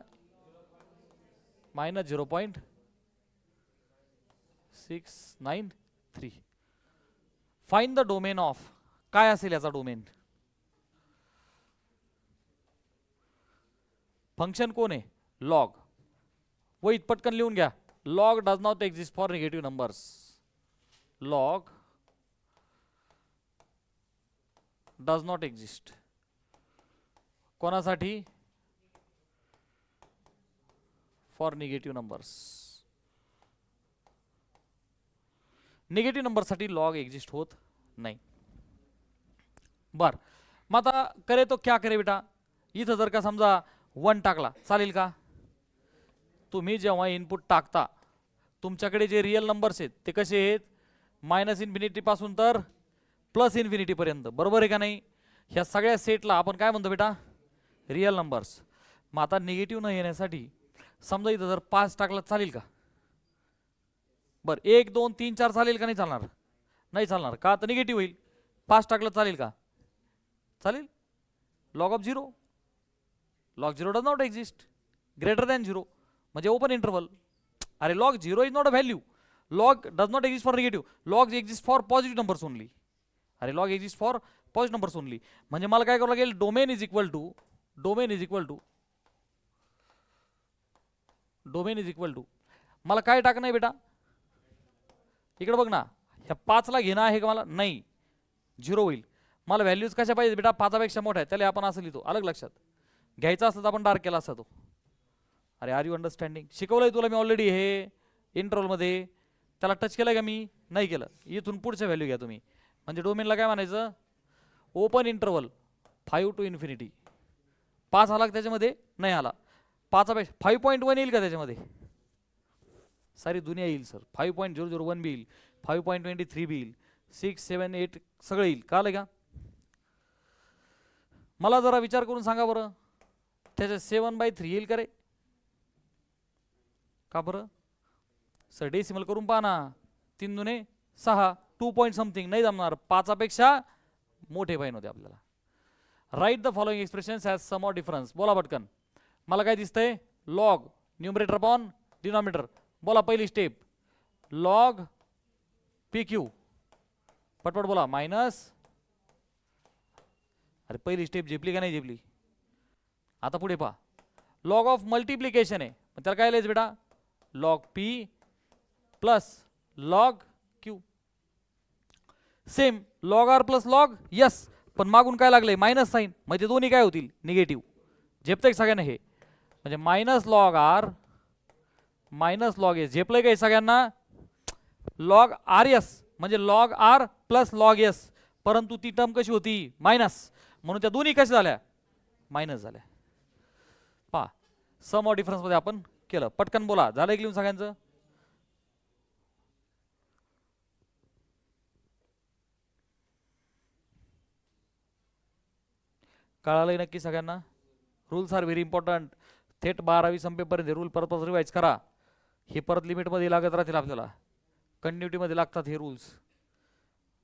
-0.693. Find the domain of. काय असेल याचा डोमेन? फंक्शन कोण आहे? लॉग. वहीत पटकन लिहून घ्या. Log does not exist for negative numbers. Log does not exist कोणासाठी? For negative numbers. निगेटिव्ह नंबरसाठी लॉग एक्झिस्ट होत नाही. बर मग आता करे तो क्या करे बेटा? इथं जर का समजा 1 टाकला चालेल का? तुम्ही जेव्हा इनपुट टाकता तुमच्याकडे जे रिअल नंबर्स आहेत ते कसे आहेत? -∞ पासून तर +∞ पर्यंत. बरोबर आहे का नाही? ह्या सगळ्या सेटला आपण काय म्हणतो बेटा? Real numbers. मग आता निगेटिव्ह न येण्यासाठी समजा इथं जर 5 टाकला चालेल का? बरं 1 2 3 4 चालेल का? नाही चालणार. नाही चालणार का? तर निगेटिव्ह होईल. 5 टाकलं चालेल का? चालेल. Log of 0. Log 0 does not exist. Greater than 0 म्हणजे ओपन इंटरवल. अरे log 0 is not a value. Log does not exist for negative. Log exist for positive numbers only. अरे log exist for positive numbers only. म्हणजे मला काय करावं लागेल? Domain is equal to मला काय टाकणं आहे बेटा? इकडे बघ ना. ह्या 5 ला घेणं आहे का मला? नाही. 0 होईल. मला व्हॅल्यूज कशा पाहिजे बेटा? 5 पेक्षा मोठ्या आहेत. त्याला आपण असं लिहितो. अलग लक्षात घ्यायचं असतं तर आपण डार्क केला असता तो. अरे आर यू अंडरस्टँडिंग? शिकवलंय तुला मी ऑलरेडी हे इंटरवलमध्ये. त्याला टच केलं का मी? नाही केलं. इथून पुढच्या व्हॅल्यू घ्या तुम्ही. म्हणजे डोमेनला काय म्हणायचं? Open interval 5 to ∞. 5 आला त्याच्यामध्ये? नाही आला. 5 पेक्षा 5.1 येईल का त्याच्यामध्ये? सारी दुनिया येईल सर. 5.001 बी येईल, 5.23 बी येईल, 6, 7, 8 सगळं येईल. कळलं का? मला जरा विचार करून सांगा बरं, त्याच्यात 7/3 येईल का रे? का बरं सर? डेसिमल करून पहा ना. 3 दुने 6, 2 पॉईंट समथिंग. नाही जमणार, 5पेक्षा मोठे पाहिजे होते आपल्याला. Write the following expressions has sum or difference. बोला पटकन. मला काय दिसतंय? Log numerator upon denominator. बोला पहिली स्टेप, लॉग पी क्यू. पटपट बोला. मायनस, अरे पहिली स्टेप झेपली का नाही झेपली? आता पुढे पहा, लॉग ऑफ मल्टिप्लिकेशन आहे, त्याला काय लिहायचं बेटा? Log P plus log Q. Same log R plus log S, पण मागून काय लागलंय? Minus sign. म्हणजे दोन्ही काय होतील? निगेटिव्ह. झेपतंय सगळ्यांना हे? म्हणजे minus log R minus log S. झेपलंय काय सगळ्यांना? लॉग आर एस म्हणजे log R plus log S, परंतु ती टर्म कशी होती? मायनस. म्हणून त्या दोन्ही कशा झाल्या? मायनस झाल्या. पहा, सम ऑर डिफरन्स मध्ये आपण केलं. पटकन बोला. झालं लिहून सगळ्यांचं? कळालंय नक्की सगळ्यांना? Rules are very important. थेट 12वी संपेपर्यंत रूल परत रिवाइज करा. हे परत लिमिटमध्ये लागत राहतील आपल्याला, कंटिन्युटीमध्ये लागतात हे रूल्स.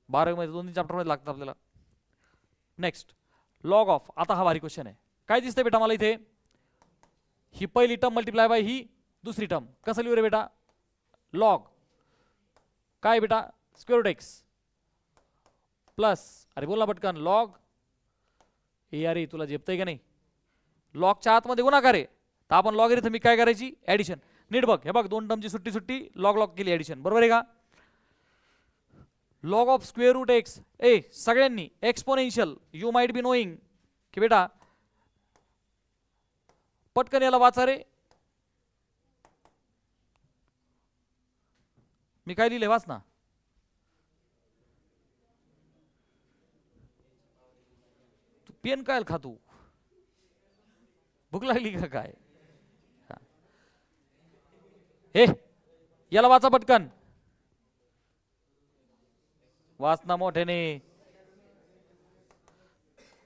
12वी मध्ये 2-3 चॅप्टरमध्ये लागतात आपल्याला. Next, log of. आता हा भारी क्वेश्चन आहे. काय दिसतंय बेटा मला इथे? ही पहिली टर्म मल्टिप्लाय बाय ही दुसरी टर्म. कसं लिहू रे बेटा? लॉग काय बेटा? स्क्वेअर रूट एक्स प्लस, अरे बोल ना पटकन, लॉग ए. अरे तुला झेपतंय का नाही? लॉगच्या आतमध्ये गुणाकार आहे, तर आपण लॉगरिथमिक काय करायची? ऍडिशन. नीट बघ, हे बघ, दोन टर्मची सुट्टी सुट्टी, लॉग लॉग केली ऍडिशन. बरोबर आहे का? Log of square root X. ए सगळ्यांनी exponential, you might be knowing की बेटा, पटकन याला वाचा रे. मी काय लिहिले वाच ना. तू पेन काय खातू? भूक लागली का काय? हे याला वाचा पटकन. वाच ना मोठ्याने.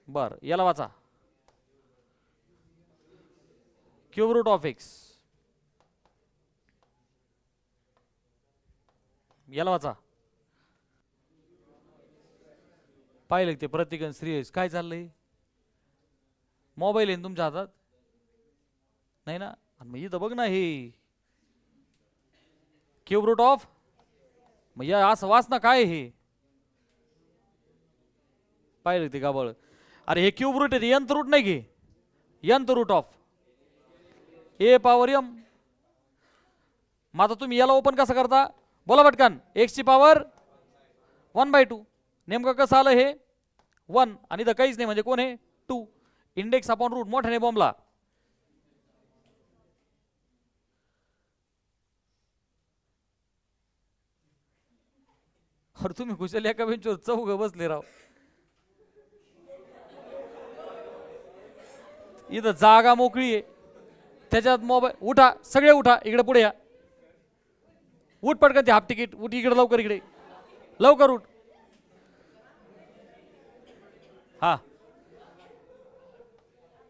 बर याला वाचा. Cube root of X. याला वाचा. पाहिलं ते प्रतिकन श्रेयस काय चाललंय? मोबाईल आहे तुमच्या हातात? नाही ना? मग इथं बघ ना, हे क्यूब रूट ऑफ, मग या असं वाच ना. काय हे पाहिलं ते गाबळ? अरे हे क्यूब रूट आहे, यंत रूट नाही घे. Nth root of A power M. मग आता तुम्ही याला ओपन कसं करता? बोला पटकन. एक्स ची पॉवर 1/2. नेमकं कसं आलं हे? 1 आणि इथं काहीच नाही म्हणजे कोण आहे? 2. इंडेक्स अपॉन रूट मोठ्याने बॉम्बला. अरे तुम्ही कुशल एका बेंचवर चौघ बसले राव. इथं जागा मोकळी आहे, त्याच्यात मोबाईल. उठा सगळे, उठा इकडे पुढे या. उठ पटकन, ते हाफ तिकीट उठ इकडे लवकर, इकडे लवकर उठ. हा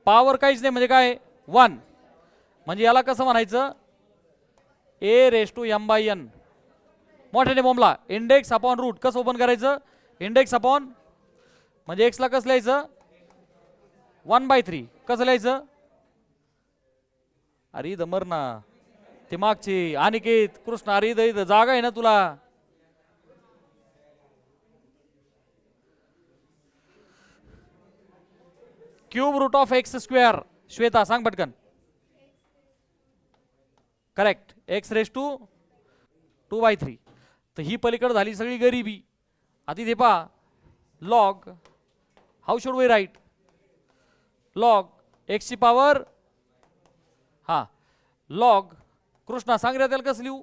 पॉवर काहीच नाही म्हणजे काय? 1. म्हणजे याला कसं म्हणायचं? A raise to M by N. मोठ्याने बॉम्बला. इंडेक्स अपॉन रूट कसं ओपन करायचं? इंडेक्स अपॉन, म्हणजे एक्सला कसं लिहायचं? 1/3. कसं लिहायचं? अरे इथं मर ना, ते मागचे अनिकेत कृष्ण. अरे इथं जागा आहे ना तुला? Cube root of X square. Shweta सांग पटकन. करेक्ट. X raise to 2/3. तर ही पलीकडे झाली सगळी गरिबी. आता इथे पहा, log, how should we write? Log X ची पॉवर, हा लॉग कृष्णा सांग रे त्याला कसं लिहू?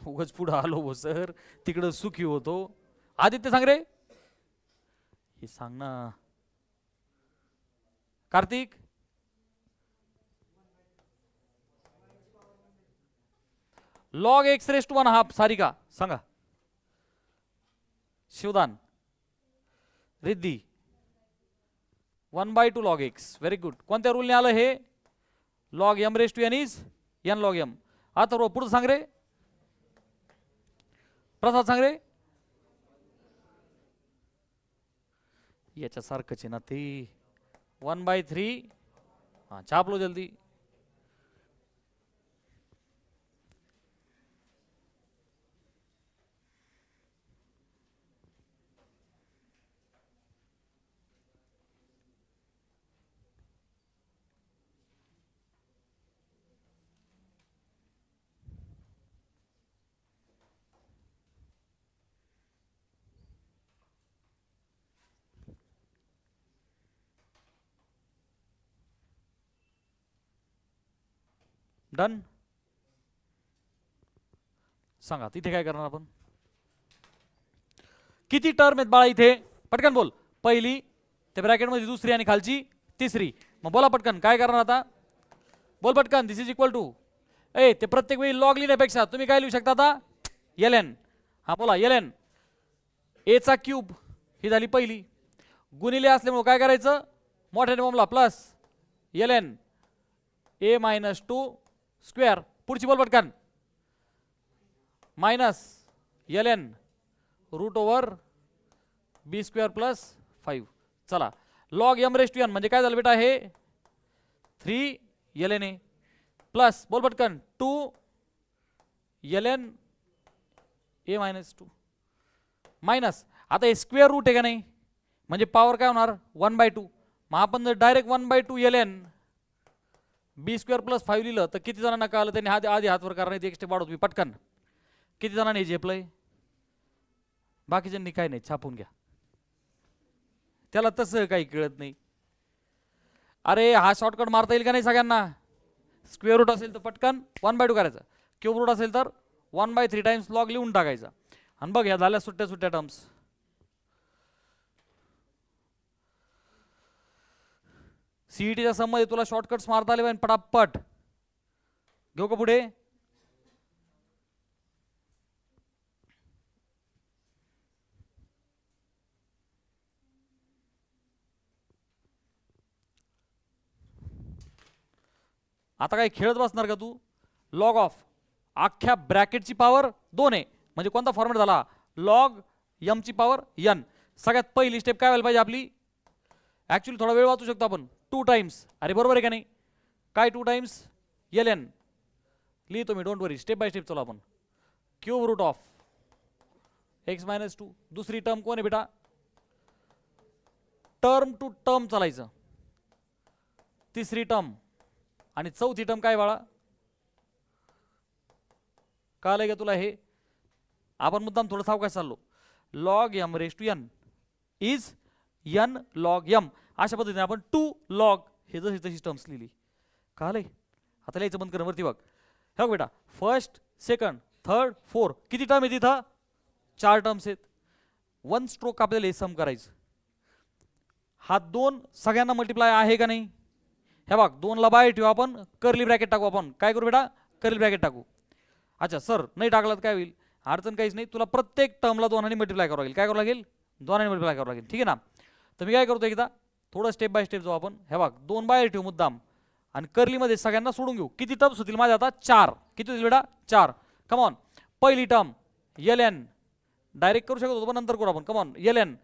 उगाच पुढे आलो हो सर, तिकडं सुखी होतो. आदित्य सांग रे. हे सांग ना. Kartik log X raise to 1/2 Sarika सांगा. Shivdan, Riddhi 1/2 log X. Very good. कोणत्या रूलने आलं हे? Log M raise to N is N log M. आता पुढं सांग रे प्रसाद, सांग रे. याच्यासारखंच आहे ना ते. 1/3. हा छाप लो जल्दी. डन. सांगा तिथे काय करणार आपण? किती टर्म आहेत बाळा इथे? पटकन बोल. पहिली ते ब्रॅकेट मध्ये दुसरी आणि खालची तिसरी. मग बोला पटकन काय करणार आता? बोल पटकन. दिस इज इक्वल टू ते प्रत्येक वेळी लॉग लिहिण्यापेक्षा तुम्ही काय लिहू शकता आता? ln. हा बोला ln. ए चा क्यूब ही झाली पहिली. गुणिले असल्यामुळे काय करायचं? मोठ्या फॉर्मला प्लस ln a - 2 स्क्वेअर. पुढची बोल पटकन. Minus ln √over b square plus 5. चला log M raise to N म्हणजे काय झालं बेटा? हे 3 ln a प्लस बोल पटकन 2 ln a - 2 मायनस. आता हे स्क्वेअर रूट आहे का नाही? म्हणजे पॉवर काय होणार? 1/2. मग आपण जर direct 1/2 ln b square plus 5 लिहिलं तर किती जणांना कळलं? त्यांनी आधी हातवर करा, नाही एक स्टेप वाढवतो मी पटकन. किती जणांनी झेपलंय? बाकीच्यांनी काय नाही, छापून घ्या. त्याला तसं काही कळत नाही. अरे हा शॉर्टकट मारता येईल का नाही सगळ्यांना? स्क्वेअर रूट असेल तर पटकन 1/2 करायचं. क्यूब रूट असेल तर 1/3 टाइम्स लॉग लिहून टाकायचा. आणि बघ या झाल्या सुट्ट्या सुट्ट्या टर्म्स. सीईटीच्या सम मध्ये तुला शॉर्टकट्स मारता आले पाहिजे पटापट. घेऊ का पुढे? आता काय खेळत बसणार का तू? लॉग ऑफ अख्ख्या ब्रॅकेटची पॉवर 2 आहे म्हणजे कोणता फॉर्मॅट झाला? लॉग एम ची पॉवर n. सगळ्यात पहिली स्टेप काय व्हायला पाहिजे आपली? ऍक्च्युली थोडा वेळ वाचू शकतो आपण. 2 टाइम्स. अरे बरोबर आहे का नाही? काय 2 टाइम्स? ln लिहितो मी, don't worry. Step by step चलो आपण. Cube root of x - 2. दुसरी टर्म कोण आहे बेटा? टर्म टू टर्म चालायचं. तिसरी टर्म आणि चौथी टर्म काय बाळा? कळलंय का तुला हे? आपण मुद्दाम थोडं सावकाश चाललो. Log M raise to N is n log M. अशा पद्धतीने आपण 2 लॉग हे जशी तशी टर्म्स लिहिली. कळलंय? आता लिहायचं बंद कर. वरती बघ. हे बघ बेटा, फर्स्ट सेकंड थर्ड 4 किती टर्म आहेत इथं? 4 टर्म्स आहेत. 1 स्ट्रोक आपल्याला हे सम करायचं. हा 2 सगळ्यांना मल्टिप्लाय आहे का नाही? हे बघ 2 ला बाहेर ठेवू आपण, कर्ली ब्रॅकेट टाकू आपण. काय करू बेटा? कर्ली ब्रॅकेट टाकू. अच्छा सर नाही टाकलात काय होईल? अडचण काहीच नाही. तुला प्रत्येक टर्मला 2 ने मल्टिप्लाय करावं लागेल. काय करावं लागेल? 2 ने मल्टिप्लाय करावं लागेल. ठीक आहे ना? तर मी काय करतो एकदा थोडं स्टेप बाय स्टेप जाऊ आपण. हे बघ 2 बाहेर ठेवू मुद्दाम आणि कर्लीमध्ये सगळ्यांना सोडून घेऊ. किती टर्म्स होतील माझ्या आता? 4. किती होतील बेटा? 4. Come on. पहिली टर्म ln डायरेक्ट करू शकतो पण नंतर करू आपण. कम ऑन ln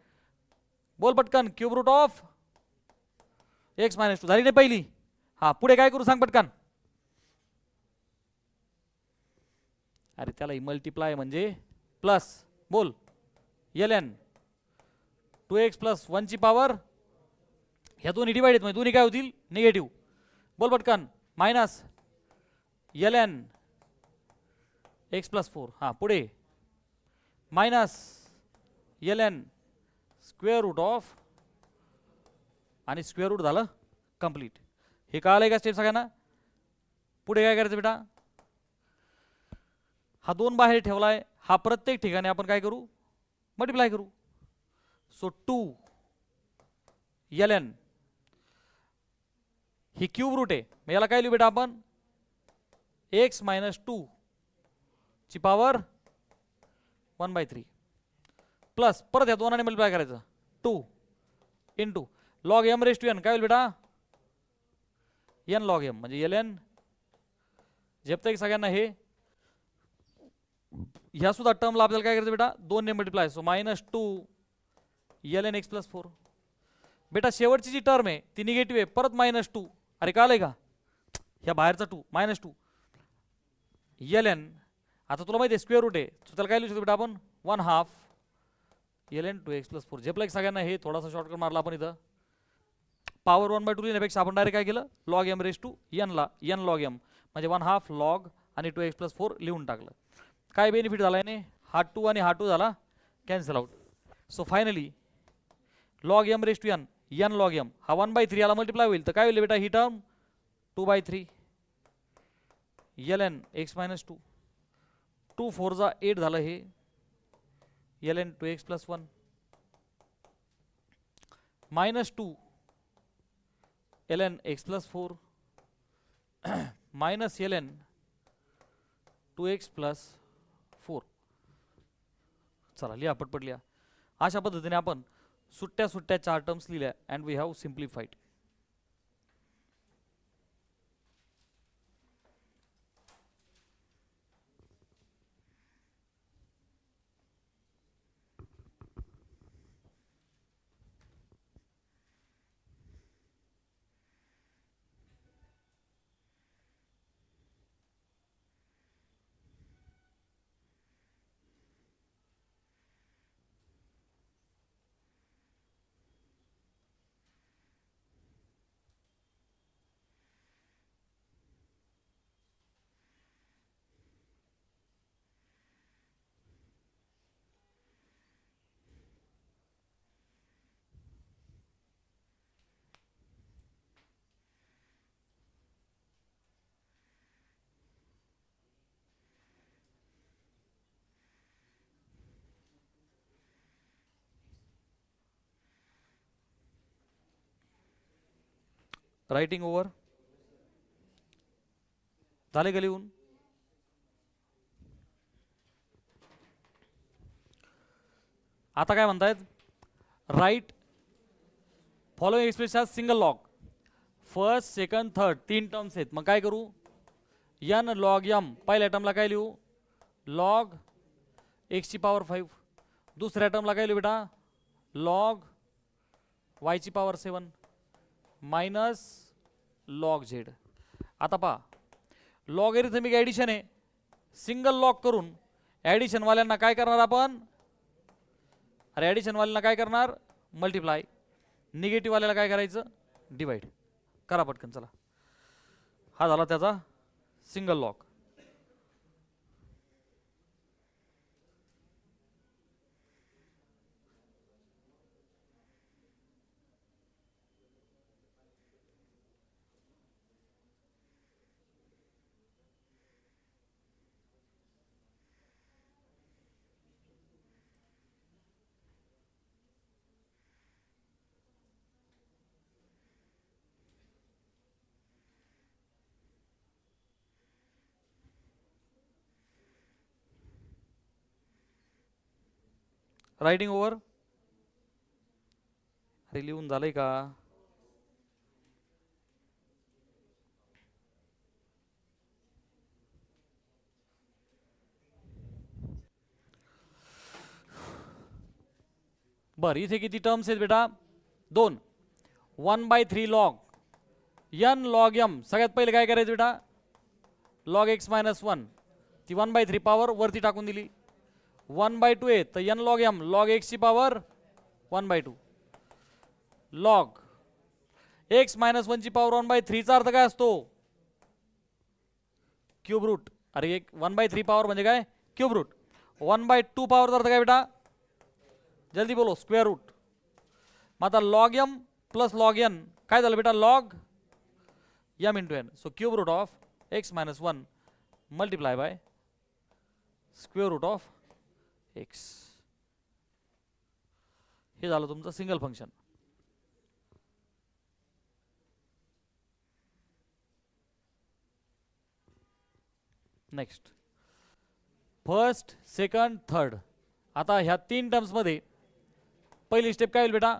बोल पटकन. क्यूब रूट ऑफ x - 2 झाली नाही पहिली. हा पुढे काय करू सांग पटकन. अरे त्याला मल्टिप्लाय म्हणजे प्लस. बोल ln 2x + 1 ची पॉवर. ह्या दोन्ही डिवाइड म्हणजे दोन्ही काय होतील? निगेटिव्ह. बोल पटकन. Minus ln x + 4. हा पुढे minus ln square root of आणि स्क्वेअर रूट झालं कंप्लीट. हे कळलंय का स्टेप सगळ्यांना? पुढे काय करायचं बेटा? हा 2 बाहेर ठेवलाय. हा प्रत्येक ठिकाणी आपण काय करू? मल्टिप्लाय करू. सो 2 ln ही क्यूब रूट आहे. याला काय लिहू बेटा आपण? x - 2 ची पॉवर 1/3 प्लस परत या दोनाने मल्टिप्लाय करायचं 2 into log M raise to N काय होईल बेटा एन लॉग एम म्हणजे एल एन झेपतं की सगळ्यांना हे ह्या सुद्धा टर्मला आपल्याला काय करायचं बेटा 2 ने multiply so -2 L N X plus 4 बेटा शेवटची जी टर्म आहे ती निगेटिव्ह आहे परत -2 अरे कळलंय का ह्या बाहेरचा 2 -2 एल एन आता तुला माहिती आहे स्क्वेअर रूट आहे so त्याला काय लिहू शकतो बेटा आपण 1/2 एल एन 2x प्लस 4 झेपलं की सगळ्यांना हे थोडासा शॉर्टकट मारला आपण इथं पॉवर 1/2 लिहिण्यापेक्षा आपण डायरेक्ट काय केलं log M raise to N ला एन लॉग एम म्हणजे 1/2 लॉग आणि 2x प्लस 4 लिहून टाकलं काय बेनिफिट झाला याने हा 2 आणि हा 2 झाला cancel out so finally log M raise to N N log M हा 1/3 याला मल्टिप्लाय होईल तर काय होईल बेटा ही term 2/3 L N X minus 2 2 4 जा 8 झालं हे L N 2x plus 1 -2 L N X plus 4 minus L N 2x plus 4 चला लिहा पटपट लिहा अशा पद्धतीने आपण सुट्ट्या सुट्ट्या 4 टर्म्स लिहिल्या and we have simplified writing over झाले का लिहून आता काय म्हणतायत write following expression single log first second third 3 terms आहेत मग काय करू एन लॉग एम पहिल्या टर्मला काय लिहू लॉग एक्स ची पॉवर 5 दुसऱ्या टर्मला काय लिहू बेटा लॉग वाय ची पॉवर 7 मायनस लॉग झेड आता पहा लॉगॅरिथमिक ॲडिशन आहे सिंगल लॉग करून ॲडिशन वाल्यांना काय करणार आपण अरे ॲडिशन वाल्यांना काय करणार मल्टिप्लाय निगेटिव्ह वाल्याला काय करायचं डिवाइड करा पटकन चला हा झाला त्याचा सिंगल लॉग रायटिंग ओव्हर अरे लिहून झालंय का बर इथे किती टर्म्स आहेत बेटा 2 1/3 लॉग एन लॉग एम सगळ्यात पहिले काय करायचं बेटा लॉग एक्स मायनस 1 ती 1/3 पॉवर वरती टाकून दिली 1/2 आहे तर N log M log X ची पॉवर 1/2 लॉग एक्स मायनस 1 ची पॉवर 1/3 चा अर्थ काय असतो क्यूब रूट अरे एक 1/3 पॉवर म्हणजे काय क्यूब रूट 1/2 पॉवर अर्थ काय बेटा जल्दी बोलो स्क्वेअर रूट मग आता log M plus log N काय झालं बेटा log M into N so cube root of X minus 1 multiply by square root of X हे झालं तुमचं single function next first second third. आता ह्या 3 टर्म्समध्ये पहिली स्टेप काय होईल बेटा,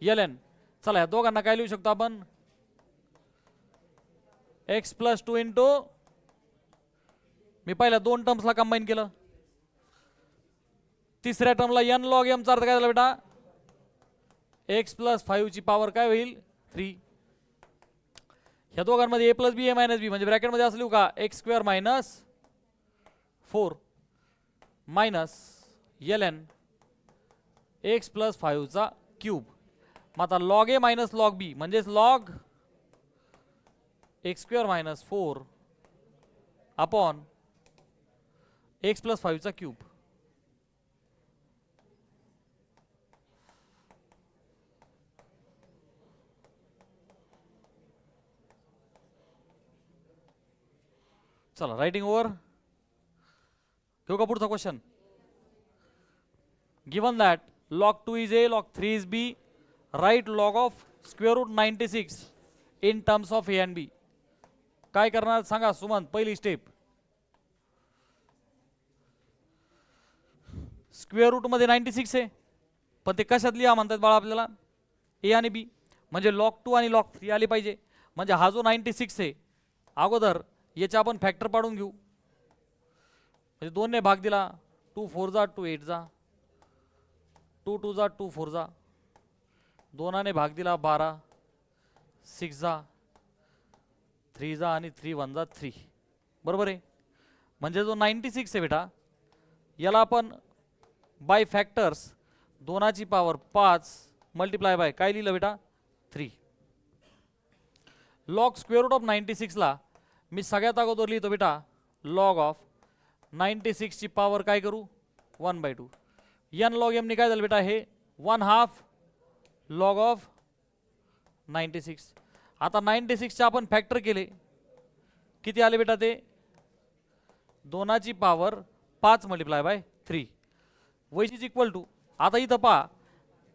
ln. चला या दोघांना काय लिहू शकतो आपण, x प्लस 2 इंटू, मी पहिल्या 2 टर्म्सला कंबाईन केलं, तिसऱ्या टर्मला n log m चा अर्थ काय झाला बेटा, x प्लस 5 ची पॉवर काय होईल 3. ह्या दोघांमध्ये a plus B a minus B म्हणजे ब्रॅकेटमध्ये असं लिहू का, x square minus 4 minus ln x plus 5 चा क्यूब. मग आता log A minus log B म्हणजेच log X square minus 4 upon X plus 5 चा क्यूब. चला रायटिंग ओव्हर. घेऊ का पुढचा question. Given that log 2 is a, log 3 is b, write log of square root 96 in terms of a and b. काय करणार सांगा सुमन. पहिली स्टेप, स्क्वेअर रूट मध्ये 96 आहे, पण ते कशात लिहा म्हणतात बाळा आपल्याला, ए आणि बी. म्हणजे log 2 आणि log 3 आली पाहिजे. म्हणजे हा जो 96 आहे अगोदर याच्या आपण फॅक्टर पाडून घेऊ. म्हणजे 2 ने भाग दिला, 2 4 जा 2 8 जा, 2 2 जा 2 4 जा, 2 ने भाग दिला 12, 6 जा 3 जा आणि 3 1 जा 3. बरोबर आहे. म्हणजे जो 96 आहे बेटा याला आपण बाय फॅक्टर्स 2 ची पॉवर 5 मल्टिप्लाय बाय काय लिहिलं बेटा 3. लॉग स्क्वेअर रूट ऑफ 96 ला मी सगळ्यात अगोदर लिहितो बेटा लॉग ऑफ 96 ची पॉवर काय करू 1/2. n log m ने काय झालं बेटा हे 1/2 लॉग ऑफ 96. आता 96 चे आपण फॅक्टर केले, किती आले बेटा ते 2 ची power 5 multiply by 3 which is equal to. आता इथं पहा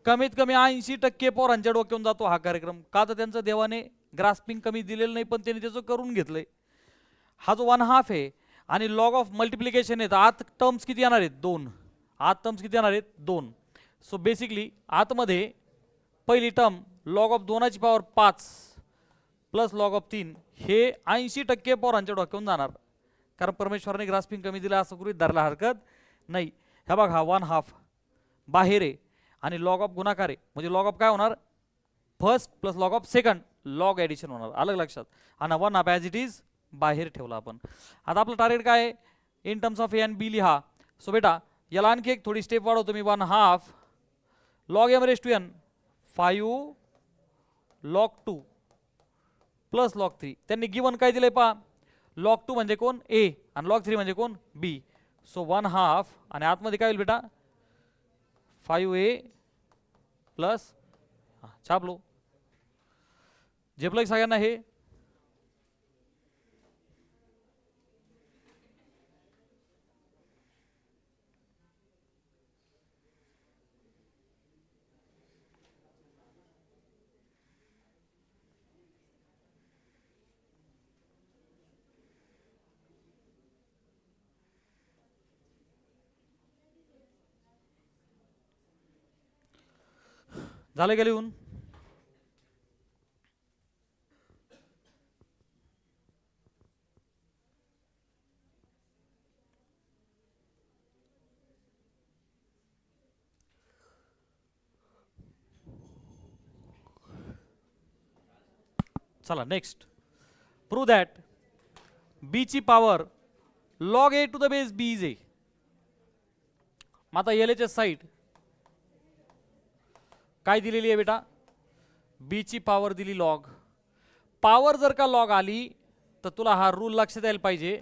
कमीत कमी 80% पोरांच्या डोक्यावरून जातो हा कार्यक्रम. का तर त्यांचं देवाने ग्रास्पिंग कमी दिलेलं नाही, पण त्यांनी त्याचं करून घेतलंय. हा जो 1/2 आहे आणि लॉग ऑफ मल्टिप्लिकेशन आहे, तर आत टर्म्स किती येणार आहेत 2. आत टर्म्स किती येणार आहेत 2. सो बेसिकली आतमध्ये पहिली टर्म लॉग ऑफ 2 ची पॉवर 5 प्लस लॉग ऑफ 3 हे 80% पोरांच्या डोक्यावरून जाणार, कारण परमेश्वराने ग्रास्पिंग कमी दिला असं गृहीत धरायला हरकत नाही. हे बघ हा 1/2 बाहेर आहे आणि लॉग ऑफ गुणाकार आहे, म्हणजे लॉग ऑफ काय होणार first plus log of second log addition होणार. अलग लक्षात. आणि 1/2 ॲज इट इज बाहेर ठेवला आपण. आता आपलं टार्गेट काय आहे in terms of A and B लिहा. सो बेटा याला आणखी एक थोडी स्टेप वाढवतो मी 1/2 log M raise to N 5 log 2 plus log 3. त्यांनी गिवन काय दिलंय पहा लॉग 2 म्हणजे कोण ए आणि लॉग 3 म्हणजे कोण बी. सो 1/2 आणि आतमध्ये काय होईल बेटा 5a प्लस छापलो. झेपलं सगळ्यांना हे. झालं का लिहून. चला नेक्स्ट. प्रूव्ह दॅट बी ची power log A to the base B is A. मग आता एलएचएस साईड काय दिलेली आहे बेटा बी ची पॉवर दिली लॉग. पॉवर जर का लॉग आली तर तुला हा रूल लक्षात यायला पाहिजे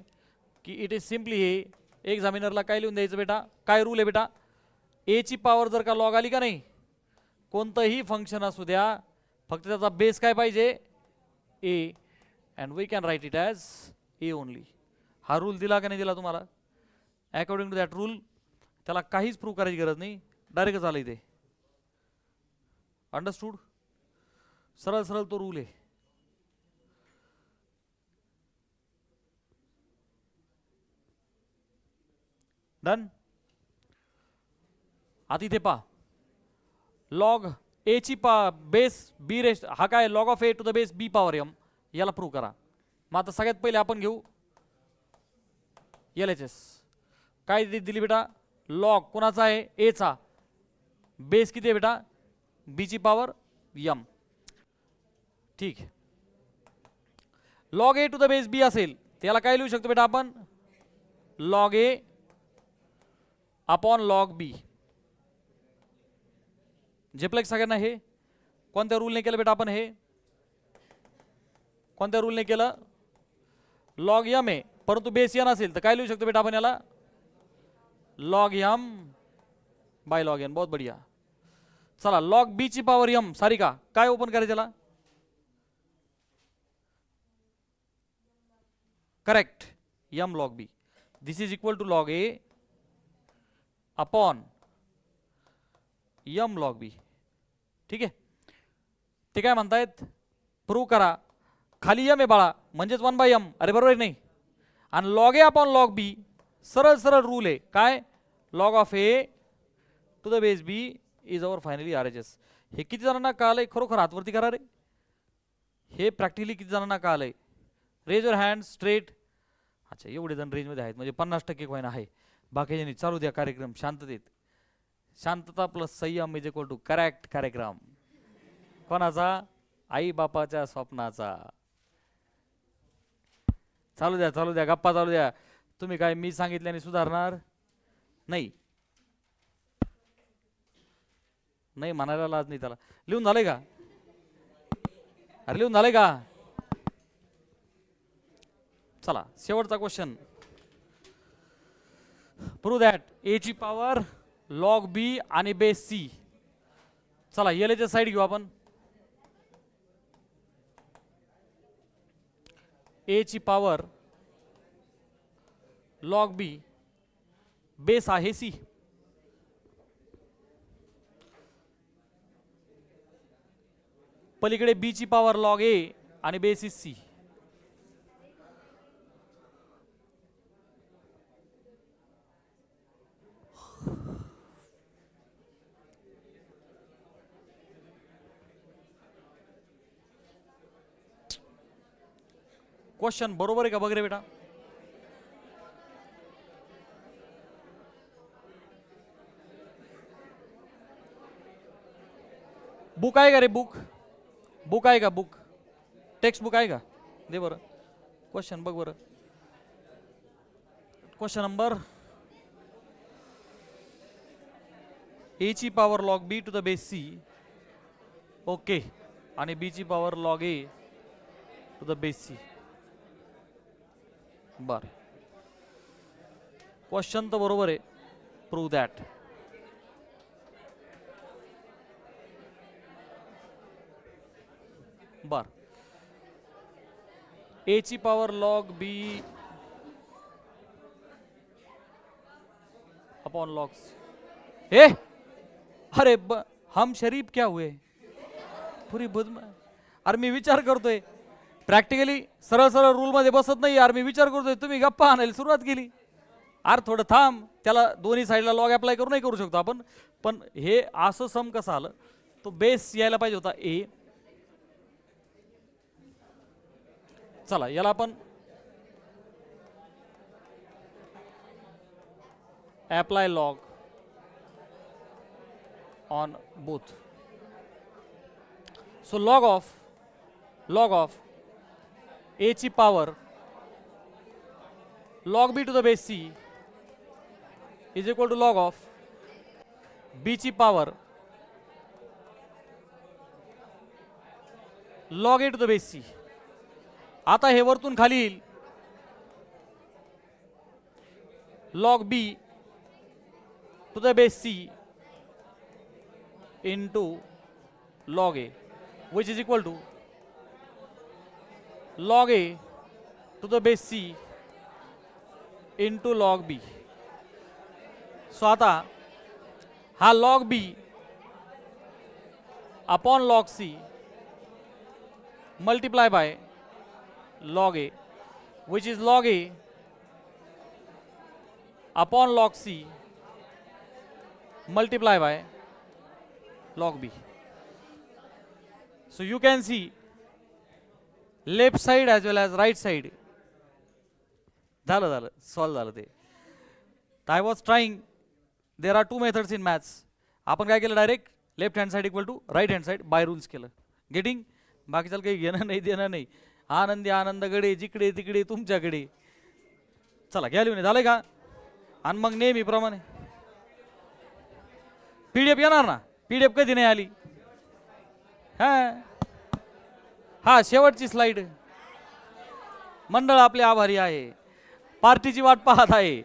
की इट इज सिम्पली हे एक्झामिनरला काय लिहून द्यायचं बेटा काय रूल आहे बेटा ए ची पॉवर जर का लॉग आली का नाही कोणतंही फंक्शन असू द्या फक्त त्याचा बेस काय पाहिजे A and we can write it as A only. हा रूल दिला का नाही दिला तुम्हाला अकॉर्डिंग टू दॅट रूल त्याला काहीच प्रूव्ह करायची गरज नाही डायरेक्ट झालं इथे. अंडरस्टूड. सरळ सरळ तो रूल आहे. डन. आता इथे पहा लॉग ए ची बेस बी रेस्ट हा काय log of A to the base B power M याला प्रूव्ह करा. मग आता सगळ्यात पहिले आपण घेऊ LHS. काय दिली बेटा लॉग कोणाचा आहे ए चा बेस किती आहे बेटा बी ची पॉवर एम. ठीक. Log A to the base B असेल त्याला काय लिहू शकतो बेटा आपण log A upon log B. झेपलं सगळ्यांना हे कोणत्या रूलने केलं बेटा आपण हे कोणत्या रूलने केलं लॉग एम आहे परंतु बेस एन असेल तर काय लिहू शकतो बेटा आपण याला log M by log N. बहुत बढ़िया. चला लॉग बी ची पॉवर एम सारिका काय ओपन करायचं त्याला correct M log B. This is equal to log A upon M log B. ठीक आहे. ते काय म्हणतायत प्रूव्ह करा खाली एम आहे बाळा म्हणजेच 1/m. अरे बरोबर नाही. आणि log A upon log B सरळ सरळ रूल आहे काय log of A to the base B is our finally RHS. हे किती जणांना कळालंय खरोखर हातवरती करा रे. हे प्रॅक्टिकली किती जणांना कळालंय रेज युअर हँड स्ट्रेट. अच्छा एवढे जण रेंजमध्ये आहेत म्हणजे 50% होईना आहे. बाकीच्यांनी चालू द्या कार्यक्रम शांततेत. शांतता प्लस संयम इज इक्वल टू करेक्ट कार्यक्रम. कोणाचा आई बापाच्या स्वप्नाचा. चालू द्या गप्पा चालू द्या. तुम्ही काय मी सांगितल्याने सुधारणार नाही. नाही म्हणायला लाज नाही त्याला. लिहून झालंय का अरे लिहून झालंय का. चला शेवटचा क्वेश्चन. प्रूव्ह दॅट ए ची पॉवर लॉग बी आणि बेस सी. चला LHS साइड घेऊ आपण. ए ची पॉवर लॉग बी बेस आहे सी. पलीकडे बी ची पॉवर लॉग ए आणि बेस इज सी. क्वेश्चन बरोबर आहे का बघ रे बेटा. बुक आहे का रे बुक आहे का बुक टेक्स्ट बुक आहे का दे बरं. क्वेश्चन बघ बरं. क्वेश्चन नंबर ए ची power log B to the base C okay आणि बी ची power log A to the base C. बर क्वेश्चन तर बरोबर आहे. Prove that. बर ए ची power log B upon log A अरे हम शरीफ क्या हुए पुरी बुद्ध. अरे मी विचार करतोय प्रॅक्टिकली सरळ सरळ रूल मध्ये बसत नाही यार. मी विचार करतोय तुम्ही गप्पा आणायला सुरुवात केली. अरे थोडं थांब त्याला दोन्ही साईडला लॉग अप्लाय करू नाही करू शकतो आपण. पण हे असं सम कसं आलं तो बेस यायला पाहिजे होता ए. चला याला आपण apply log on both. So log of A ची power log B to the base C is equal to log of B ची power log A to the base C. आता हे वरतून खाली येईल log B to the base C into log A which is equal to log a to the base c into log b. So आता हा log b upon log c multiply by log a which is log a upon log C multiply by log b. So you can see left side as well as right side. झालं solve झालं ते. I was trying, there are two methods in maths. आपण काय केलं direct left hand side equal to right hand side by rules केलं. Getting? बाकीच्याला काही घेणं नाही देणं नाही. आनंदी आनंदकडे जिकडे तिकडे तुमच्याकडे. चला घ्या लिहून झालंय का? आणि मग नेहमीप्रमाणे पीडीएफ येणार ना. पीडीएफ कधी नाही आली? हा शेवटची स्लाइड. मंडळ आपले आभारी आहे, पार्टीची वाट पाहत आहे.